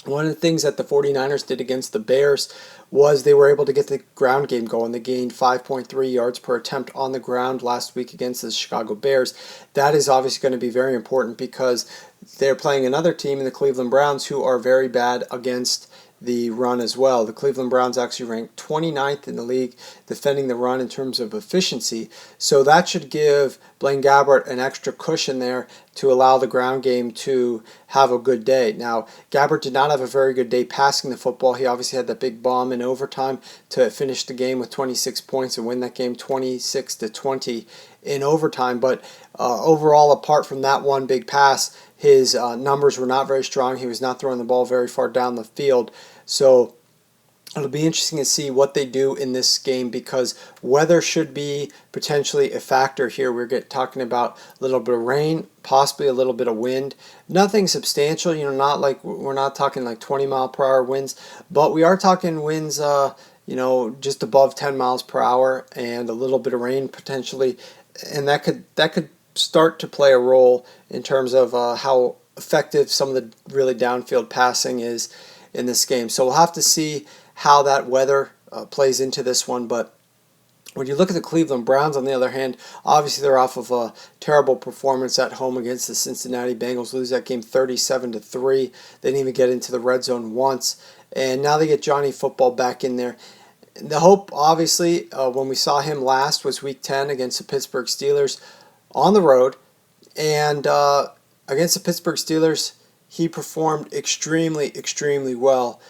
One of the things that the 49ers did against the Bears was they were able to get the ground game going. They gained 5.3 yards per attempt on the ground last week against the Chicago Bears. That is obviously going to be very important because they're playing another team in the Cleveland Browns who are very bad against the run as well. The Cleveland Browns actually ranked 29th in the league defending the run in terms of efficiency. So that should give Blaine Gabbert an extra cushion there to allow the ground game to have a good day. Now, Gabbert did not have a very good day passing the football. He obviously had that big bomb in overtime to finish the game with 26 points and win that game 26-20 in overtime. But overall, apart from that one big pass, his numbers were not very strong. He was not throwing the ball very far down the field. So it'll be interesting to see what they do in this game because weather should be potentially a factor here. We're talking about a little bit of rain, possibly a little bit of wind. Nothing substantial, not like we're not talking like 20 mile per hour winds, but we are talking winds just above 10 miles per hour and a little bit of rain potentially, and that could start to play a role in terms of how effective some of the really downfield passing is in this game. So we'll have to see how that weather plays into this one. But when you look at the Cleveland Browns, on the other hand, obviously they're off of a terrible performance at home against the Cincinnati Bengals, lose that game 37-3. They didn't even get into the red zone once. And now they get Johnny Football back in there. The hope, obviously, when we saw him last was Week 10 against the Pittsburgh Steelers on the road. And against the Pittsburgh Steelers, he performed extremely, extremely well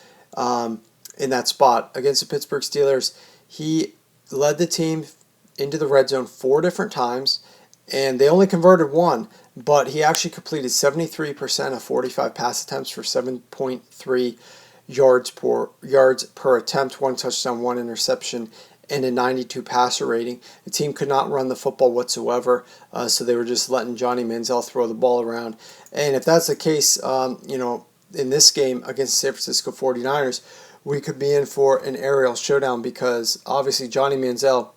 in that spot. Against the Pittsburgh Steelers, he led the team into the red zone 4 different times, and they only converted 1, but he actually completed 73% of 45 pass attempts for 7.3 yards per attempt, 1 touchdown, 1 interception, and a 92 passer rating. The team could not run the football whatsoever, so they were just letting Johnny Manziel throw the ball around. And if that's the case, in this game against the San Francisco 49ers, we could be in for an aerial showdown because obviously Johnny Manziel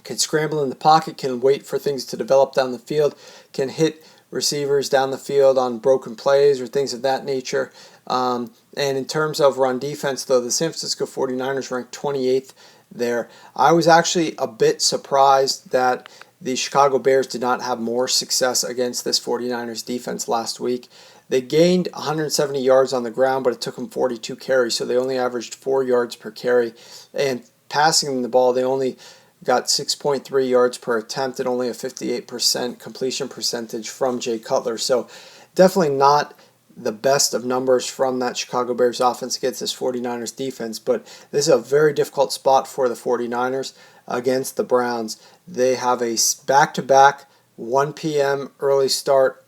can scramble in the pocket, can wait for things to develop down the field, can hit receivers down the field on broken plays or things of that nature. And in terms of run defense, though, the San Francisco 49ers ranked 28th there. I was actually a bit surprised that the Chicago Bears did not have more success against this 49ers defense last week. They gained 170 yards on the ground, but it took them 42 carries, so they only averaged 4 yards per carry. And passing the ball, they only got 6.3 yards per attempt and only a 58% completion percentage from Jay Cutler. So definitely not the best of numbers from that Chicago Bears offense against this 49ers defense, but this is a very difficult spot for the 49ers against the Browns. They have a back-to-back 1 p.m. early start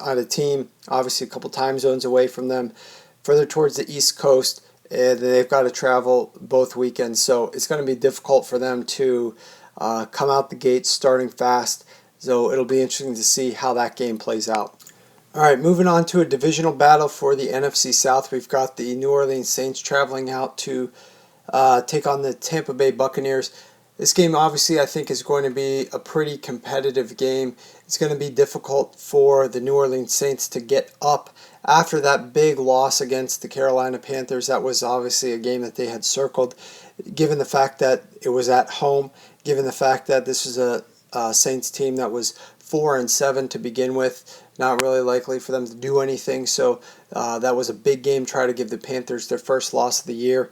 on a team, obviously a couple time zones away from them, further towards the East Coast, and they've got to travel both weekends, so it's going to be difficult for them to come out the gates starting fast, so it'll be interesting to see how that game plays out. All right, moving on to a divisional battle for the NFC South. We've got the New Orleans Saints traveling out to take on the Tampa Bay Buccaneers. This game, obviously, I think is going to be a pretty competitive game. It's going to be difficult for the New Orleans Saints to get up after that big loss against the Carolina Panthers. That was obviously a game that they had circled, given the fact that it was at home, given the fact that this was a Saints team that was 4-7 to begin with. Not really likely for them to do anything, so that was a big game. Try to give the Panthers their first loss of the year.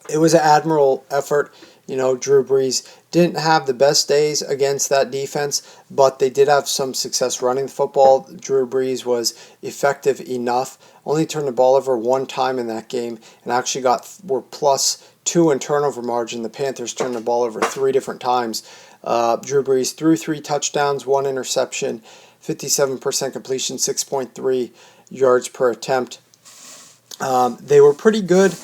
It was an admirable effort. Drew Brees didn't have the best days against that defense, but they did have some success running the football. Drew Brees was effective enough. Only turned the ball over 1 time in that game, and actually were +2 in turnover margin. The Panthers turned the ball over 3 different times. Drew Brees threw 3 touchdowns, 1 interception, 57% completion, 6.3 yards per attempt. They were pretty good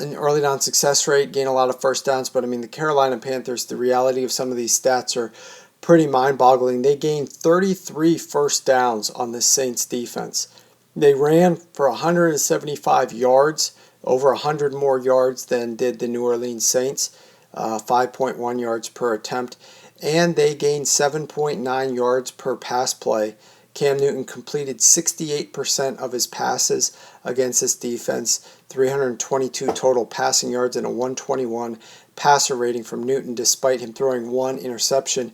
in early down success rate, gained a lot of first downs, but the Carolina Panthers, the reality of some of these stats are pretty mind-boggling. They gained 33 first downs on the Saints defense. They ran for 175 yards, over 100 more yards than did the New Orleans Saints, 5.1 yards per attempt, and they gained 7.9 yards per pass play Cam Newton completed 68% of his passes against this defense, 322 total passing yards and a 121 passer rating from Newton, despite him throwing one interception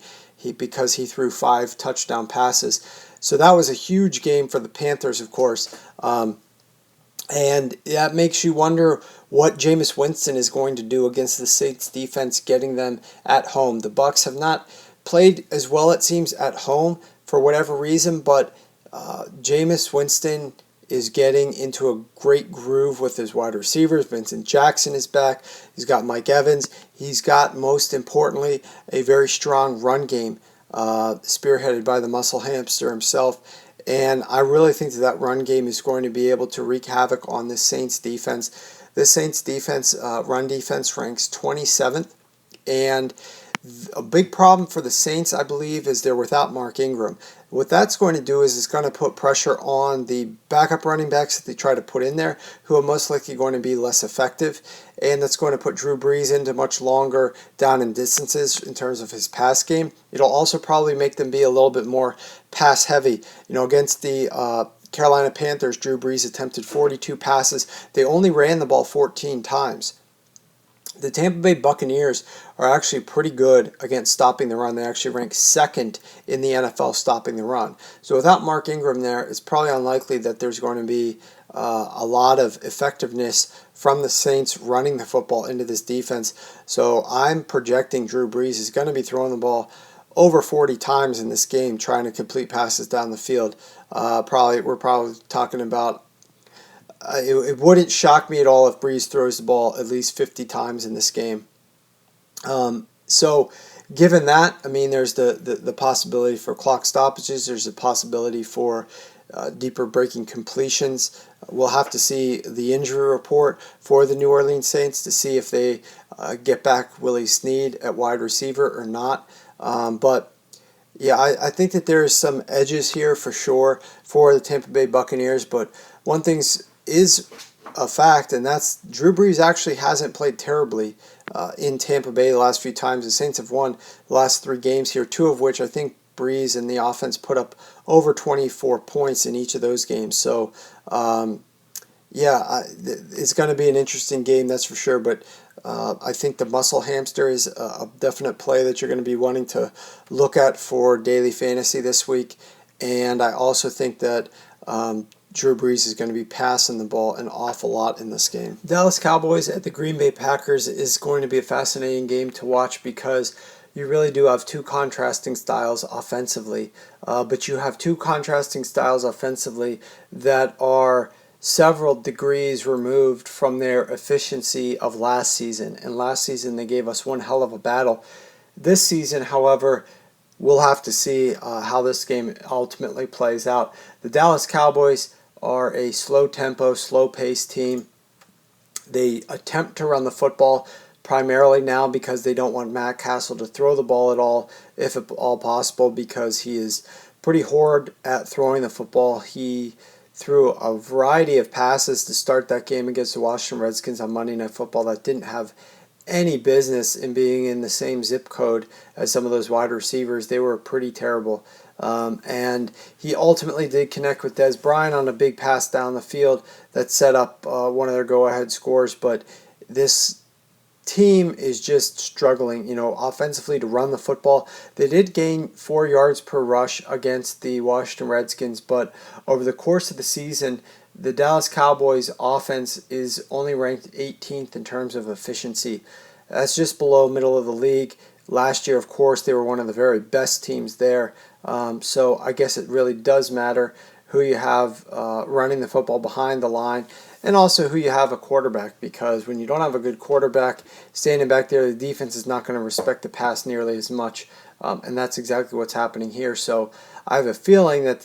because he threw 5 touchdown passes. So that was a huge game for the Panthers, of course. And that makes you wonder what Jameis Winston is going to do against the Saints defense, getting them at home. The Bucs have not played as well, it seems, at home for whatever reason, but Jameis Winston is getting into a great groove with his wide receivers. Vincent Jackson is back. He's got Mike Evans. He's got, most importantly, a very strong run game, spearheaded by the muscle hamster himself. And I really think that run game is going to be able to wreak havoc on this Saints defense. This Saints defense, run defense, ranks 27th. And a big problem for the Saints, I believe, is they're without Mark Ingram. What that's going to do is it's going to put pressure on the backup running backs that they try to put in there, who are most likely going to be less effective. And that's going to put Drew Brees into much longer down and distances in terms of his pass game. It'll also probably make them be a little bit more pass heavy. Against the Carolina Panthers, Drew Brees attempted 42 passes. They only ran the ball 14 times. The Tampa Bay Buccaneers are actually pretty good against stopping the run. They actually rank second in the NFL stopping the run. So without Mark Ingram there, it's probably unlikely that there's going to be a lot of effectiveness from the Saints running the football into this defense. So I'm projecting Drew Brees is going to be throwing the ball over 40 times in this game, trying to complete passes down the field. We're probably talking about. It wouldn't shock me at all if Brees throws the ball at least 50 times in this game. So given that, there's the possibility for clock stoppages. There's a possibility for deeper breaking completions. We'll have to see the injury report for the New Orleans Saints to see if they get back Willie Snead at wide receiver or not. But yeah, I think that there's some edges here for sure for the Tampa Bay Buccaneers. But one thing's is a fact, and that's Drew Brees actually hasn't played terribly in Tampa Bay the last few times. The Saints have won the last 3 games here, 2 of which I think Brees and the offense put up over 24 points in each of those games. So, it's going to be an interesting game, that's for sure. But I think the muscle hamster is a definite play that you're going to be wanting to look at for daily fantasy this week. And I also think that Drew Brees is going to be passing the ball an awful lot in this game. Dallas Cowboys at the Green Bay Packers is going to be a fascinating game to watch because you really do have 2 contrasting styles offensively. But you have 2 contrasting styles offensively that are several degrees removed from their efficiency of last season. And last season they gave us one hell of a battle. This season, however, we'll have to see how this game ultimately plays out. The Dallas Cowboys are a slow-tempo, slow-paced team. They attempt to run the football primarily now because they don't want Matt Castle to throw the ball at all, if at all possible, because he is pretty horrid at throwing the football. He threw a variety of passes to start that game against the Washington Redskins on Monday Night Football that didn't have any business in being in the same zip code as some of those wide receivers. They were pretty terrible. And he ultimately did connect with Dez Bryant on a big pass down the field that set up one of their go-ahead scores. But this team is just struggling, offensively to run the football. They did gain 4 yards per rush against the Washington Redskins, but over the course of the season, the Dallas Cowboys offense is only ranked 18th in terms of efficiency. That's just below middle of the league. Last year, of course, they were one of the very best teams there. So I guess it really does matter who you have running the football behind the line and also who you have a quarterback, because when you don't have a good quarterback standing back there, the defense is not going to respect the pass nearly as much. And that's exactly what's happening here. So I have a feeling that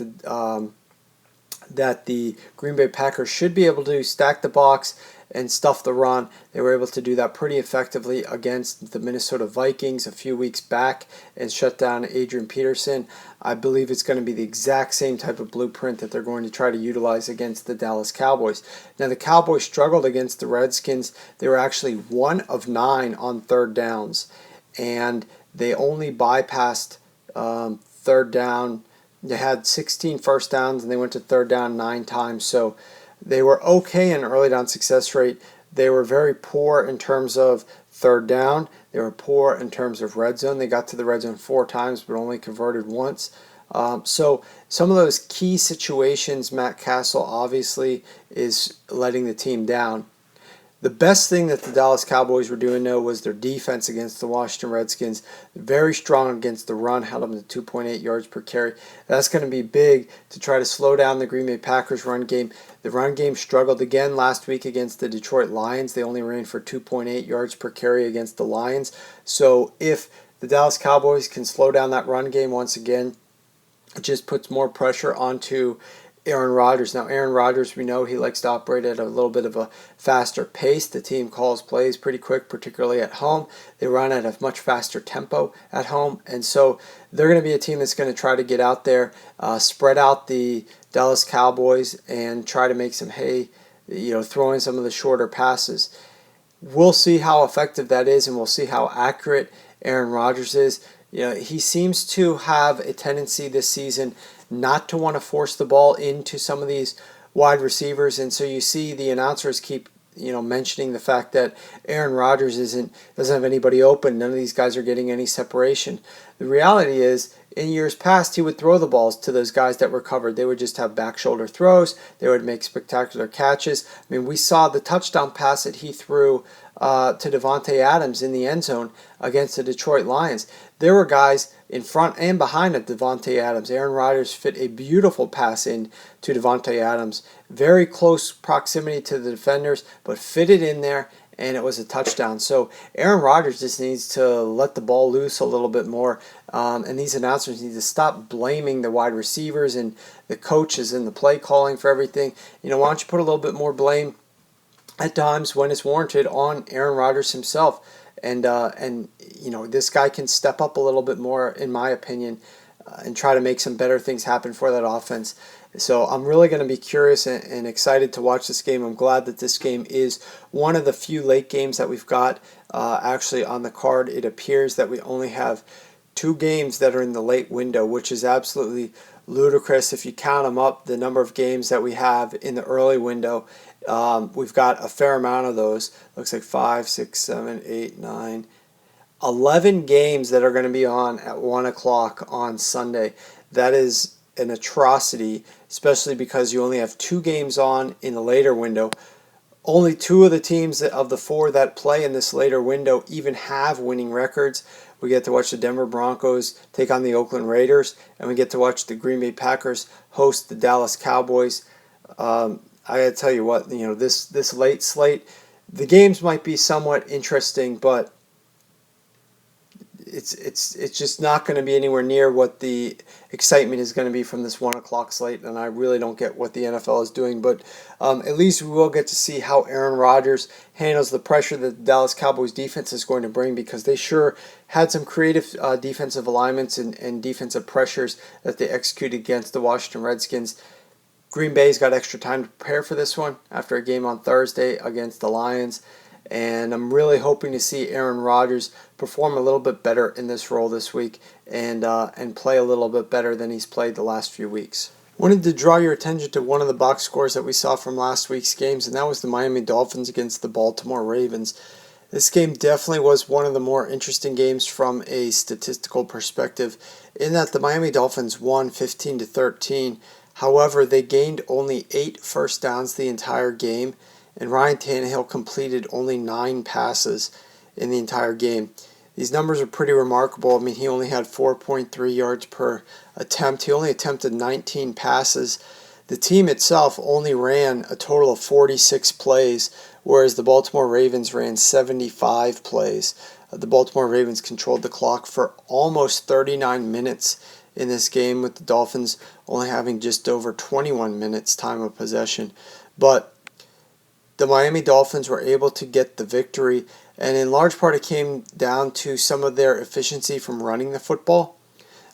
the Green Bay Packers should be able to stack the box and stuff the run. They were able to do that pretty effectively against the Minnesota Vikings a few weeks back and shut down Adrian Peterson. I believe it's going to be the exact same type of blueprint that they're going to try to utilize against the Dallas Cowboys. Now, the Cowboys struggled against the Redskins. They were actually 1 of 9 on 3rd downs, and they only bypassed 3rd down They had 16 first downs and they went to third down 9 times. So they were okay in early down success rate. They were very poor in terms of third down. They were poor in terms of red zone. They got to the red zone 4 times but only converted once. So some of those key situations, Matt Castle obviously is letting the team down. The best thing that the Dallas Cowboys were doing, though, was their defense against the Washington Redskins. Very strong against the run, held them to 2.8 yards per carry. That's going to be big to try to slow down the Green Bay Packers run game. The run game struggled again last week against the Detroit Lions. They only ran for 2.8 yards per carry against the Lions. So if the Dallas Cowboys can slow down that run game once again, it just puts more pressure onto Aaron Rodgers. Now, Aaron Rodgers, we know he likes to operate at a little bit of a faster pace. The team calls plays pretty quick, particularly at home. They run at a much faster tempo at home. And so they're going to be a team that's going to try to get out there, spread out the Dallas Cowboys, and try to make some hay, throw in some of the shorter passes. We'll see how effective that is, and we'll see how accurate Aaron Rodgers is. He seems to have a tendency this season not to want to force the ball into some of these wide receivers, and so you see the announcers keep mentioning the fact that Aaron Rodgers doesn't have anybody open. None of these guys are getting any separation. The reality is, in years past, he would throw the balls to those guys that were covered. They would just have back shoulder throws. They would make spectacular catches. I mean, we saw the touchdown pass that he threw to Davante Adams in the end zone against the Detroit Lions. There were guys in front and behind of Davante Adams. Aaron Rodgers fit a beautiful pass in to Davante Adams. Very close proximity to the defenders, but fitted in there, and it was a touchdown. So Aaron Rodgers just needs to let the ball loose a little bit more, and these announcers need to stop blaming the wide receivers and the coaches and the play calling for everything. Why don't you put a little bit more blame at times when it's warranted on Aaron Rodgers himself, and this guy can step up a little bit more, in my opinion, and try to make some better things happen for that offense. So I'm really going to be curious and excited to watch this game. I'm glad that this game is one of the few late games that we've got actually on the card. It appears that we only have 2 games that are in the late window, which is absolutely ludicrous if you count them up, the number of games that we have in the early window. We've got a fair amount of those. Looks like 5, 6, 7, 8, 9, 11 games that are going to be on at 1 o'clock on Sunday. That is an atrocity, especially because you only have 2 games on in the later window. Only 2 of the teams of the 4 that play in this later window even have winning records. We get to watch the Denver Broncos take on the Oakland Raiders, and we get to watch the Green Bay Packers host the Dallas Cowboys. I gotta tell you what, this late slate, the games might be somewhat interesting, but it's just not going to be anywhere near what the excitement is going to be from this 1 o'clock slate, and I really don't get what the NFL is doing, but at least we will get to see how Aaron Rodgers handles the pressure that the Dallas Cowboys defense is going to bring, because they sure had some creative defensive alignments and defensive pressures that they executed against the Washington Redskins. Green Bay's got extra time to prepare for this one after a game on Thursday against the Lions. And I'm really hoping to see Aaron Rodgers perform a little bit better in this role this week and play a little bit better than he's played the last few weeks. Wanted to draw your attention to one of the box scores that we saw from last week's games, and that was the Miami Dolphins against the Baltimore Ravens. This game definitely was one of the more interesting games from a statistical perspective, in that the Miami Dolphins won 15-13. However, they gained only 8 first downs the entire game, and Ryan Tannehill completed only 9 passes in the entire game. These numbers are pretty remarkable. I mean, he only had 4.3 yards per attempt. He only attempted 19 passes. The team itself only ran a total of 46 plays, whereas the Baltimore Ravens ran 75 plays. The Baltimore Ravens controlled the clock for almost 39 minutes in this game, with the Dolphins only having just over 21 minutes time of possession. But the Miami Dolphins were able to get the victory, and in large part it came down to some of their efficiency from running the football.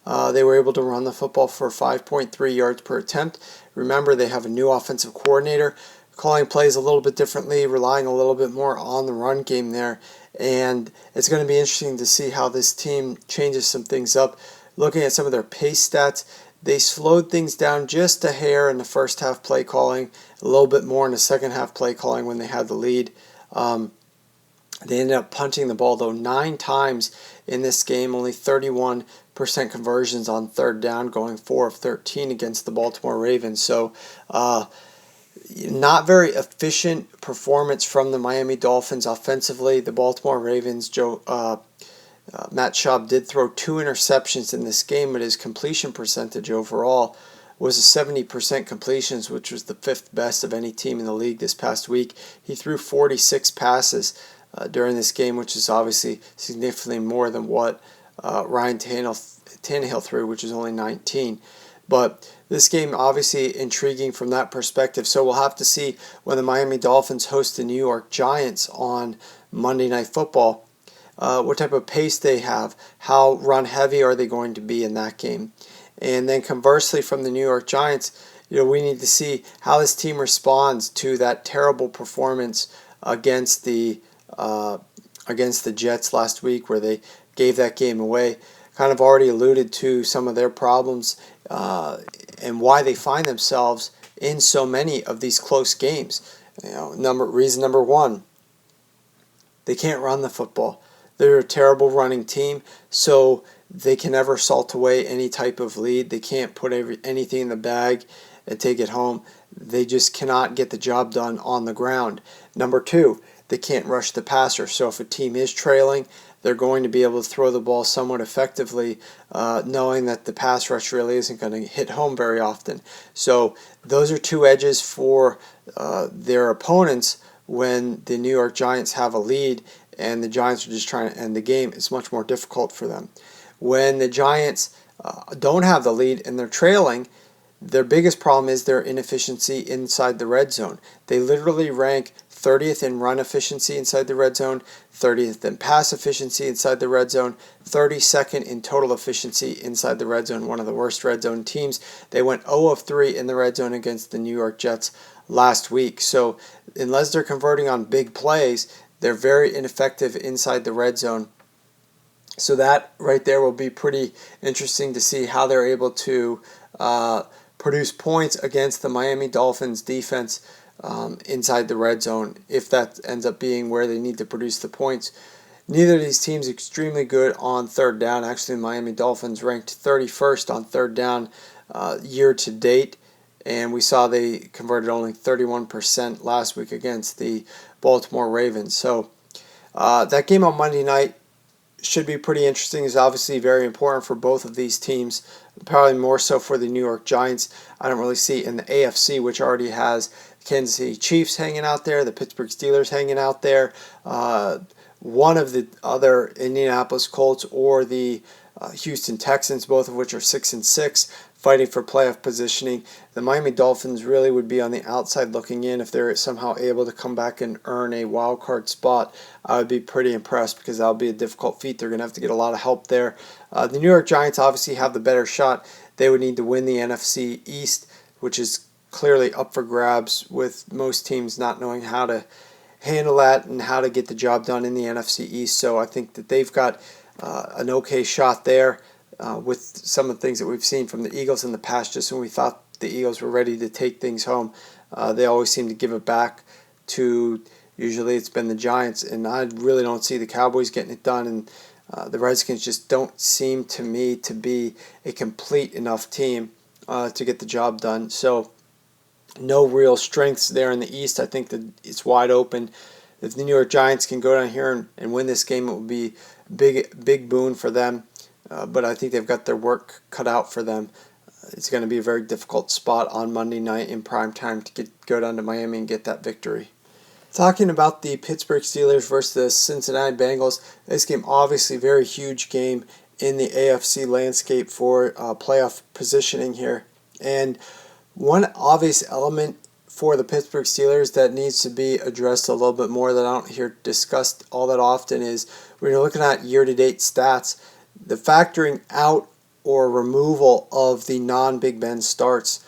They were able to run the football for 5.3 yards per attempt. Remember, they have a new offensive coordinator, calling plays a little bit differently, relying a little bit more on the run game there, and it's going to be interesting to see how this team changes some things up. Looking at some of their pace stats, They slowed things down just a hair in the first half play calling, a little bit more in the second half play calling when they had the lead. They ended up punting the ball, though, 9 times in this game, only 31% conversions on third down, going 4 of 13 against the Baltimore Ravens. So, not very efficient performance from the Miami Dolphins offensively. The Baltimore Ravens, Matt Schaub did throw 2 interceptions in this game, but his completion percentage overall was a 70% completions, which was the 5th best of any team in the league this past week. He threw 46 passes during this game, which is obviously significantly more than what Ryan Tannehill threw, which is only 19. But this game obviously intriguing from that perspective. So we'll have to see when the Miami Dolphins host the New York Giants on Monday Night Football, what type of pace they have, how run heavy are they going to be in that game. And then conversely from the New York Giants, we need to see how this team responds to that terrible performance against the Jets last week, where they gave that game away. Kind of already alluded to some of their problems and why they find themselves in so many of these close games. Reason number one, they can't run the football. They're a terrible running team, so they can never salt away any type of lead. They can't put anything in the bag and take it home. They just cannot get the job done on the ground. Number two, they can't rush the passer. So if a team is trailing, they're going to be able to throw the ball somewhat effectively, knowing that the pass rush really isn't going to hit home very often. So those are 2 edges for their opponents when the New York Giants have a lead and the Giants are just trying to end the game. It's much more difficult for them. When the Giants don't have the lead and they're trailing, their biggest problem is their inefficiency inside the red zone. They literally rank 30th in run efficiency inside the red zone, 30th in pass efficiency inside the red zone, 32nd in total efficiency inside the red zone, one of the worst red zone teams. They went 0 of 3 in the red zone against the New York Jets last week. So unless they're converting on big plays, they're very ineffective inside the red zone. So that right there will be pretty interesting to see how they're able to produce points against the Miami Dolphins defense inside the red zone, if that ends up being where they need to produce the points. Neither of these teams extremely good on third down. Actually, the Miami Dolphins ranked 31st on third down year to date, and we saw they converted only 31% last week against the Baltimore Ravens. So that game on Monday night should be pretty interesting. It's obviously very important for both of these teams, probably more so for the New York Giants. I don't really see in the AFC, which already has Kansas City Chiefs hanging out there, the Pittsburgh Steelers hanging out there, one of the other Indianapolis Colts or the Houston Texans, both of which are 6-6, fighting for playoff positioning. The Miami Dolphins really would be on the outside looking in. If they're somehow able to come back and earn a wild card spot, I would be pretty impressed, because that'll be a difficult feat. They're going to have to get a lot of help there. The New York Giants obviously have the better shot. They would need to win the NFC East, which is clearly up for grabs, with most teams not knowing how to handle that and how to get the job done in the NFC East. So I think that they've got an okay shot there with some of the things that we've seen from the Eagles in the past. Just when we thought the Eagles were ready to take things home, they always seem to give it back to, usually it's been the Giants, and I really don't see the Cowboys getting it done, and the Redskins just don't seem to me to be a complete enough team to get the job done. So no real strengths there in the East. I think that it's wide open. If the New York Giants can go down here and win this game, it will be a big boon for them. But I think they've got their work cut out for them. It's going to be a very difficult spot on Monday night in prime time to go down to Miami and get that victory. Talking about the Pittsburgh Steelers versus the Cincinnati Bengals, this game obviously very huge game in the AFC landscape for playoff positioning here. And one obvious element for the Pittsburgh Steelers that needs to be addressed a little bit more that I don't hear discussed all that often is when you're looking at year-to-date stats, the factoring out or removal of the non-Big Ben starts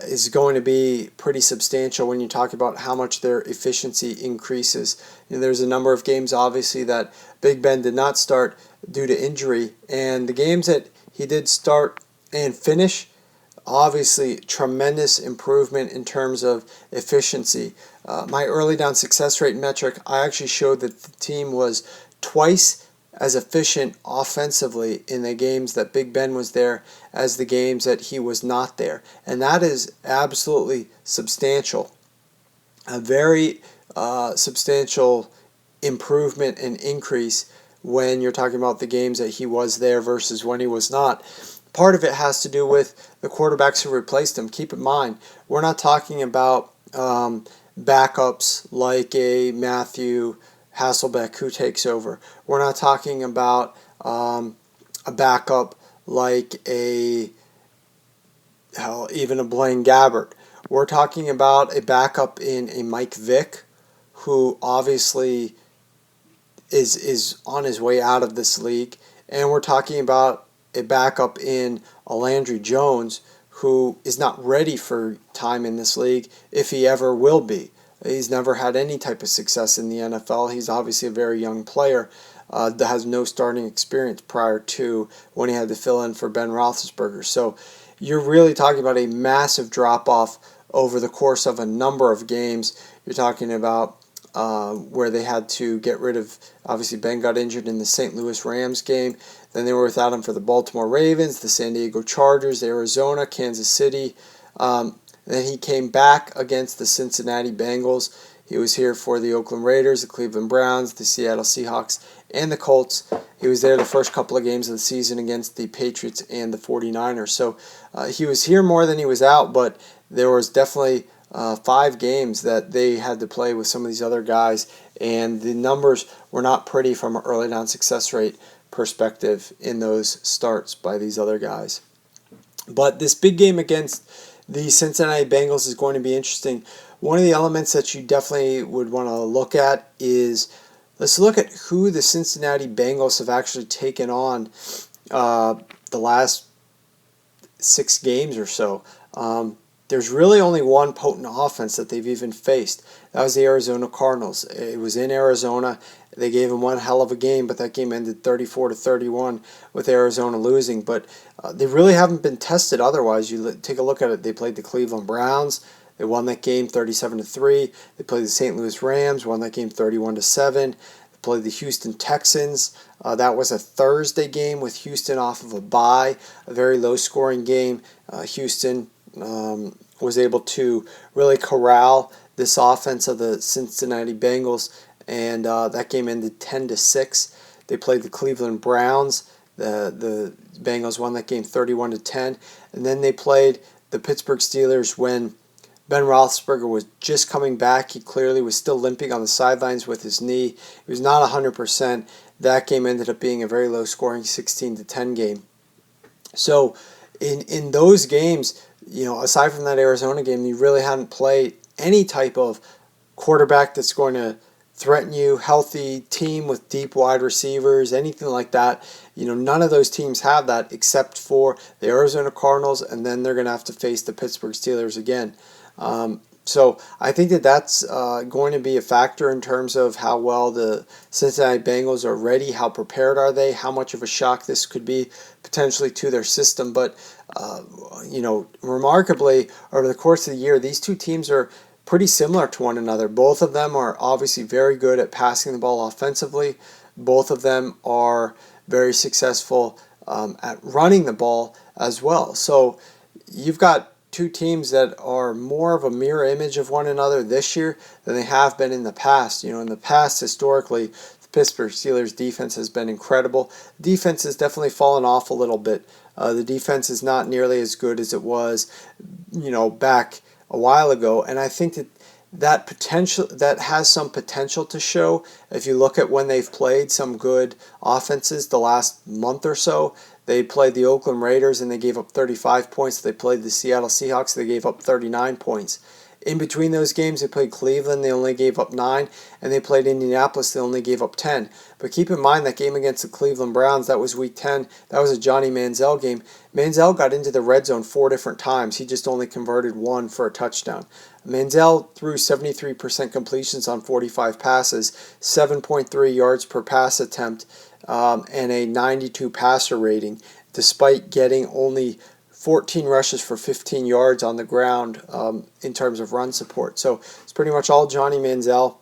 is going to be pretty substantial when you talk about how much their efficiency increases. There's a number of games, obviously, that Big Ben did not start due to injury, and the games that he did start And finish, obviously tremendous improvement in terms of efficiency. My early down success rate metric, I actually showed that the team was twice as efficient offensively in the games that Big Ben was there as the games that he was not there. And that is absolutely substantial. A very substantial improvement and increase when you're talking about the games that he was there versus when he was not. Part of it has to do with the quarterbacks who replaced him. Keep in mind, we're not talking about backups like a Matthew Hasselbeck who takes over. We're not talking about a backup like even a Blaine Gabbert. We're talking about a backup in a Mike Vick, who obviously is on his way out of this league, and we're talking about a backup in a Landry Jones, who is not ready for time in this league if he ever will be. He's never had any type of success in the NFL. He's obviously a very young player that has no starting experience prior to when he had to fill in for Ben Roethlisberger. So you're really talking about a massive drop-off over the course of a number of games. You're talking about where they had to get rid of, obviously Ben got injured in the St. Louis Rams game. Then they were without him for the Baltimore Ravens, the San Diego Chargers, Arizona, Kansas City. Then he came back against the Cincinnati Bengals. He was here for the Oakland Raiders, the Cleveland Browns, the Seattle Seahawks, and the Colts. He was there the first couple of games of the season against the Patriots and the 49ers. So he was here more than he was out, but there was definitely 5 games that they had to play with some of these other guys, and the numbers were not pretty from an early down success rate perspective in those starts by these other guys. But this big game against the Cincinnati Bengals is going to be interesting. One of the elements that you definitely would want to look at is, let's look at who the Cincinnati Bengals have actually taken on the last 6 games or so. There's really only one potent offense that they've even faced. That was the Arizona Cardinals. It was in Arizona. They gave them one hell of a game, but that game ended 34-31 with Arizona losing. But they really haven't been tested otherwise. You take a look at it. They played the Cleveland Browns. They won that game 37-3. They played the St. Louis Rams, won that game 31-7. They played the Houston Texans. That was a Thursday game with Houston off of a bye, a very low-scoring game. Houston was able to really corral this offense of the Cincinnati Bengals, and that game ended 10-6. They played the Cleveland Browns. The Bengals won that game 31-10, and then they played the Pittsburgh Steelers when Ben Roethlisberger was just coming back. He clearly was still limping on the sidelines with his knee. He was not 100%. That game ended up being a very low-scoring 16-10 game. So in those games, aside from that Arizona game, you really hadn't played any type of quarterback that's going to threaten you, healthy team with deep wide receivers, anything like that. None of those teams have that except for the Arizona Cardinals, and then they're going to have to face the Pittsburgh Steelers again. So I think that's going to be a factor in terms of how well the Cincinnati Bengals are ready, how prepared are they, how much of a shock this could be potentially to their system. But, remarkably, over the course of the year, these two teams are pretty similar to one another. Both of them are obviously very good at passing the ball offensively. Both of them are very successful at running the ball as well. So you've got two teams that are more of a mirror image of one another this year than they have been in the past. In the past, historically, the Pittsburgh Steelers defense has been incredible. Defense has definitely fallen off a little bit. The defense is not nearly as good as it was, back a while ago, and I think that has some potential to show. If you look at when they've played some good offenses the last month or so, they played the Oakland Raiders and they gave up 35 points. They played the Seattle Seahawks, they gave up 39 points. In between those games, they played Cleveland, they only gave up 9, and they played Indianapolis, they only gave up 10. But keep in mind that game against the Cleveland Browns, that was Week 10, that was a Johnny Manziel game. Manziel got into the red zone 4 different times. He just only converted 1 for a touchdown. Manziel threw 73% completions on 45 passes, 7.3 yards per pass attempt, and a 92 passer rating, despite getting only 14 rushes for 15 yards on the ground in terms of run support. So it's pretty much all Johnny Manziel,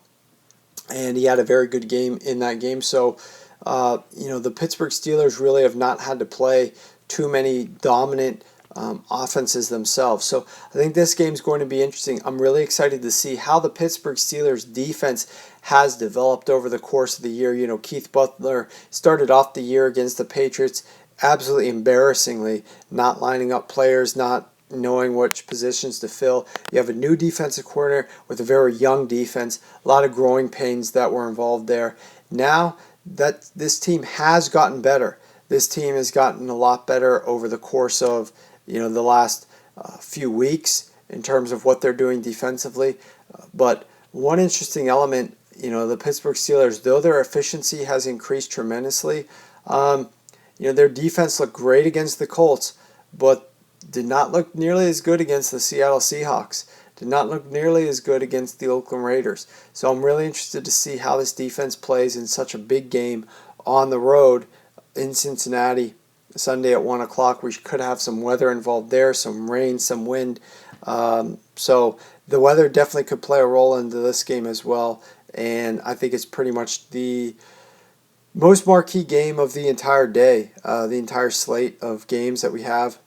and he had a very good game in that game. So, the Pittsburgh Steelers really have not had to play too many dominant offenses themselves. So I think this game is going to be interesting. I'm really excited to see how the Pittsburgh Steelers defense has developed over the course of the year. Keith Butler started off the year against the Patriots absolutely embarrassingly, not lining up players, not knowing which positions to fill. You have a new defensive coordinator with a very young defense, a lot of growing pains that were involved there. Now that this team has gotten better, this team has gotten a lot better over the course of the last few weeks in terms of what they're doing defensively. But one interesting element, the Pittsburgh Steelers, though their efficiency has increased tremendously, their defense looked great against the Colts, but did not look nearly as good against the Seattle Seahawks. Did not look nearly as good against the Oakland Raiders. So I'm really interested to see how this defense plays in such a big game on the road in Cincinnati Sunday at 1 o'clock. We could have some weather involved there, some rain, some wind. So the weather definitely could play a role into this game as well. And I think it's pretty much the most marquee game of the entire day, the entire slate of games that we have.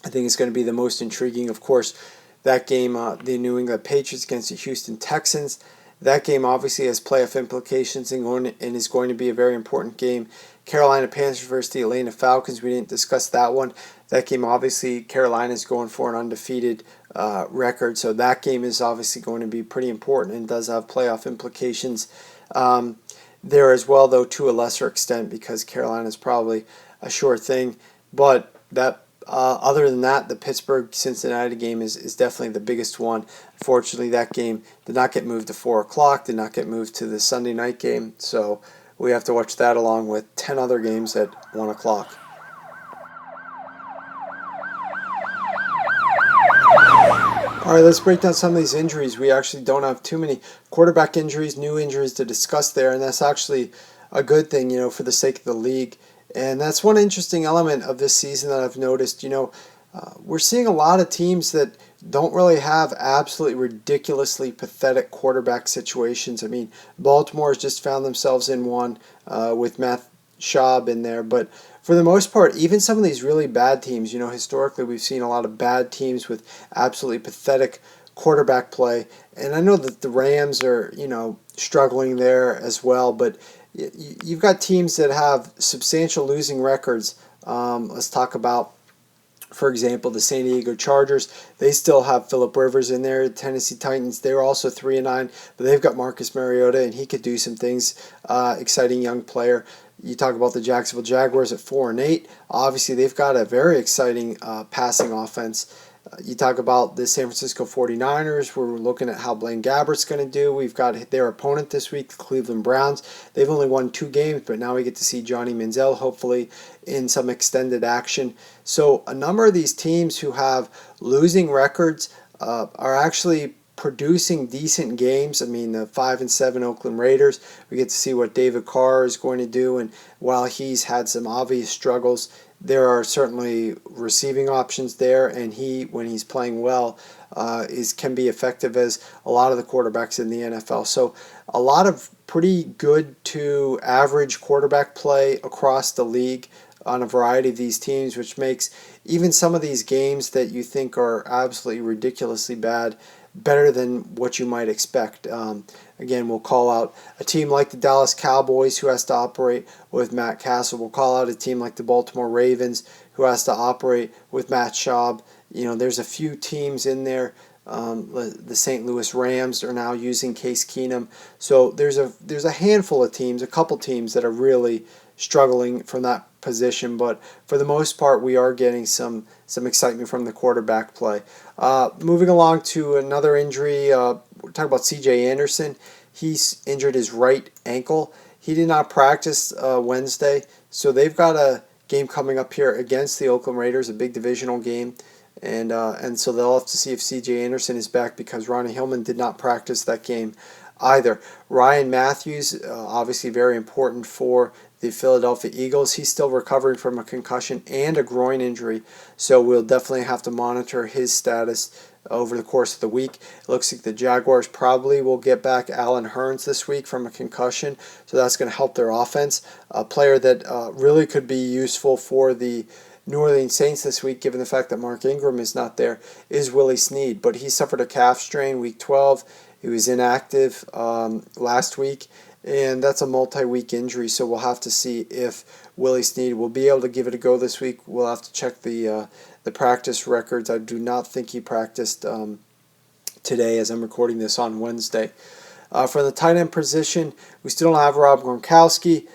I think it's going to be the most intriguing. Of course, that game, the New England Patriots against the Houston Texans, that game obviously has playoff implications and is going to be a very important game. Carolina Panthers versus the Atlanta Falcons, we didn't discuss that one. That game, obviously, Carolina is going for an undefeated record, so that game is obviously going to be pretty important and does have playoff implications there as well, though to a lesser extent because Carolina is probably a sure thing. But that other than that, the Pittsburgh-Cincinnati game is definitely the biggest one. Unfortunately, that game did not get moved to 4 o'clock, did not get moved to the Sunday night game, so we have to watch that along with 10 other games at 1 o'clock. All right, let's break down some of these injuries. We actually don't have too many quarterback injuries, new injuries to discuss there, and that's actually a good thing, for the sake of the league. And that's one interesting element of this season that I've noticed. We're seeing a lot of teams that don't really have absolutely ridiculously pathetic quarterback situations. I mean, Baltimore has just found themselves in one with Matt Schaub in there. But for the most part, even some of these really bad teams, historically we've seen a lot of bad teams with absolutely pathetic quarterback play. And I know that the Rams are, struggling there as well. But you've got teams that have substantial losing records. Let's talk about, for example, the San Diego Chargers. They still have Phillip Rivers in there. Tennessee Titans, they're also 3-9, but they've got Marcus Mariota, and he could do some things. Exciting young player. You talk about the Jacksonville Jaguars at 4-8. Obviously, they've got a very exciting passing offense. You talk about the San Francisco 49ers. We're looking at how Blaine Gabbert's going to do. We've got their opponent this week, the Cleveland Browns. They've only won 2 games, but now we get to see Johnny Manziel, hopefully, in some extended action. So a number of these teams who have losing records are actually producing decent games. I mean, the 5-7 Oakland Raiders, we get to see what David Carr is going to do, and while he's had some obvious struggles, there are certainly receiving options there, and he, when he's playing well, can be effective as a lot of the quarterbacks in the NFL. So a lot of pretty good to average quarterback play across the league on a variety of these teams, which makes even some of these games that you think are absolutely ridiculously bad better than what you might expect. Again, we'll call out a team like the Dallas Cowboys who has to operate with Matt Castle. We'll call out a team like the Baltimore Ravens who has to operate with Matt Schaub. There's a few teams in there. The St. Louis Rams are now using Case Keenum. So there's a handful of teams, a couple teams that are really struggling from that position, but for the most part, we are getting some excitement from the quarterback play. Moving along to another injury, we're talking about C.J. Anderson. He's injured his right ankle. He did not practice Wednesday, so they've got a game coming up here against the Oakland Raiders, a big divisional game, and so they'll have to see if C.J. Anderson is back because Ronnie Hillman did not practice that game either. Ryan Matthews, obviously very important for the Philadelphia Eagles. He's still recovering from a concussion and a groin injury, so we'll definitely have to monitor his status over the course of the week. It looks like the Jaguars probably will get back Allen Hurns this week from a concussion, so that's going to help their offense. A player that really could be useful for the New Orleans Saints this week, given the fact that Mark Ingram is not there, is Willie Snead. But he suffered a calf strain week 12. He was inactive last week, and that's a multi-week injury, so we'll have to see if Willie Snead will be able to give it a go this week. We'll have to check the practice records. I do not think he practiced today, as I'm recording this on Wednesday. For the tight end position, we still don't have Rob Gronkowski.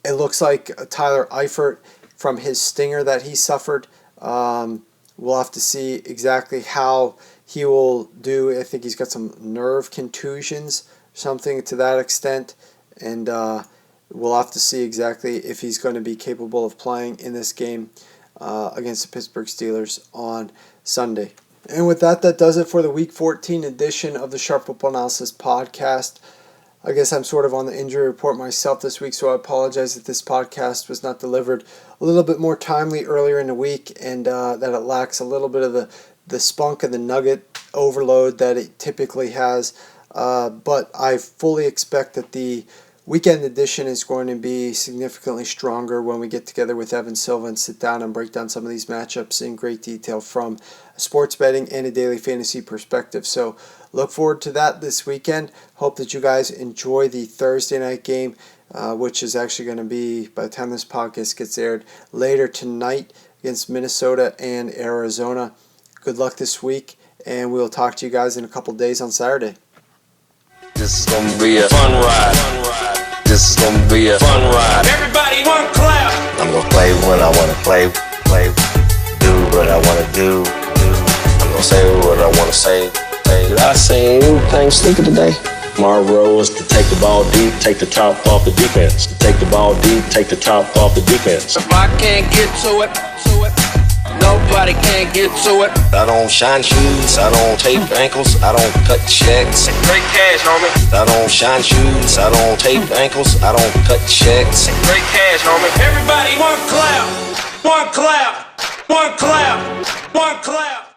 It looks like Tyler Eifert, from his stinger that he suffered, we'll have to see exactly how he will do. I think he's got some nerve contusions, something to that extent, and we'll have to see exactly if he's going to be capable of playing in this game against the Pittsburgh Steelers on Sunday. And with that, that does it for the Week 14 edition of the Sharp Football Analysis podcast. I guess I'm sort of on the injury report myself this week, so I apologize that this podcast was not delivered a little bit more timely earlier in the week, and that it lacks a little bit of the spunk and the nugget overload that it typically has. But I fully expect that the weekend edition is going to be significantly stronger when we get together with Evan Silva and sit down and break down some of these matchups in great detail from a sports betting and a daily fantasy perspective. So look forward to that this weekend. Hope that you guys enjoy the Thursday night game, which is actually going to be, by the time this podcast gets aired, later tonight against Minnesota and Arizona. Good luck this week, and we'll talk to you guys in a couple days on Saturday. This is gonna be a fun ride. This is gonna be a fun ride. Everybody one clap. I'm gonna play when I wanna play, do what I wanna do. I'm gonna say what I wanna say. Did I say anything stupid today? My role is to take the ball deep, take the top off the defense. Take the ball deep, take the top off the defense. If I can't get to it, nobody can get to it. I don't shine shoes, I don't tape ankles, I don't cut checks. Great cash, homie. I don't shine shoes, I don't tape ankles, I don't cut checks. Great cash, homie. Everybody one clap. One clap. One clap. One clap.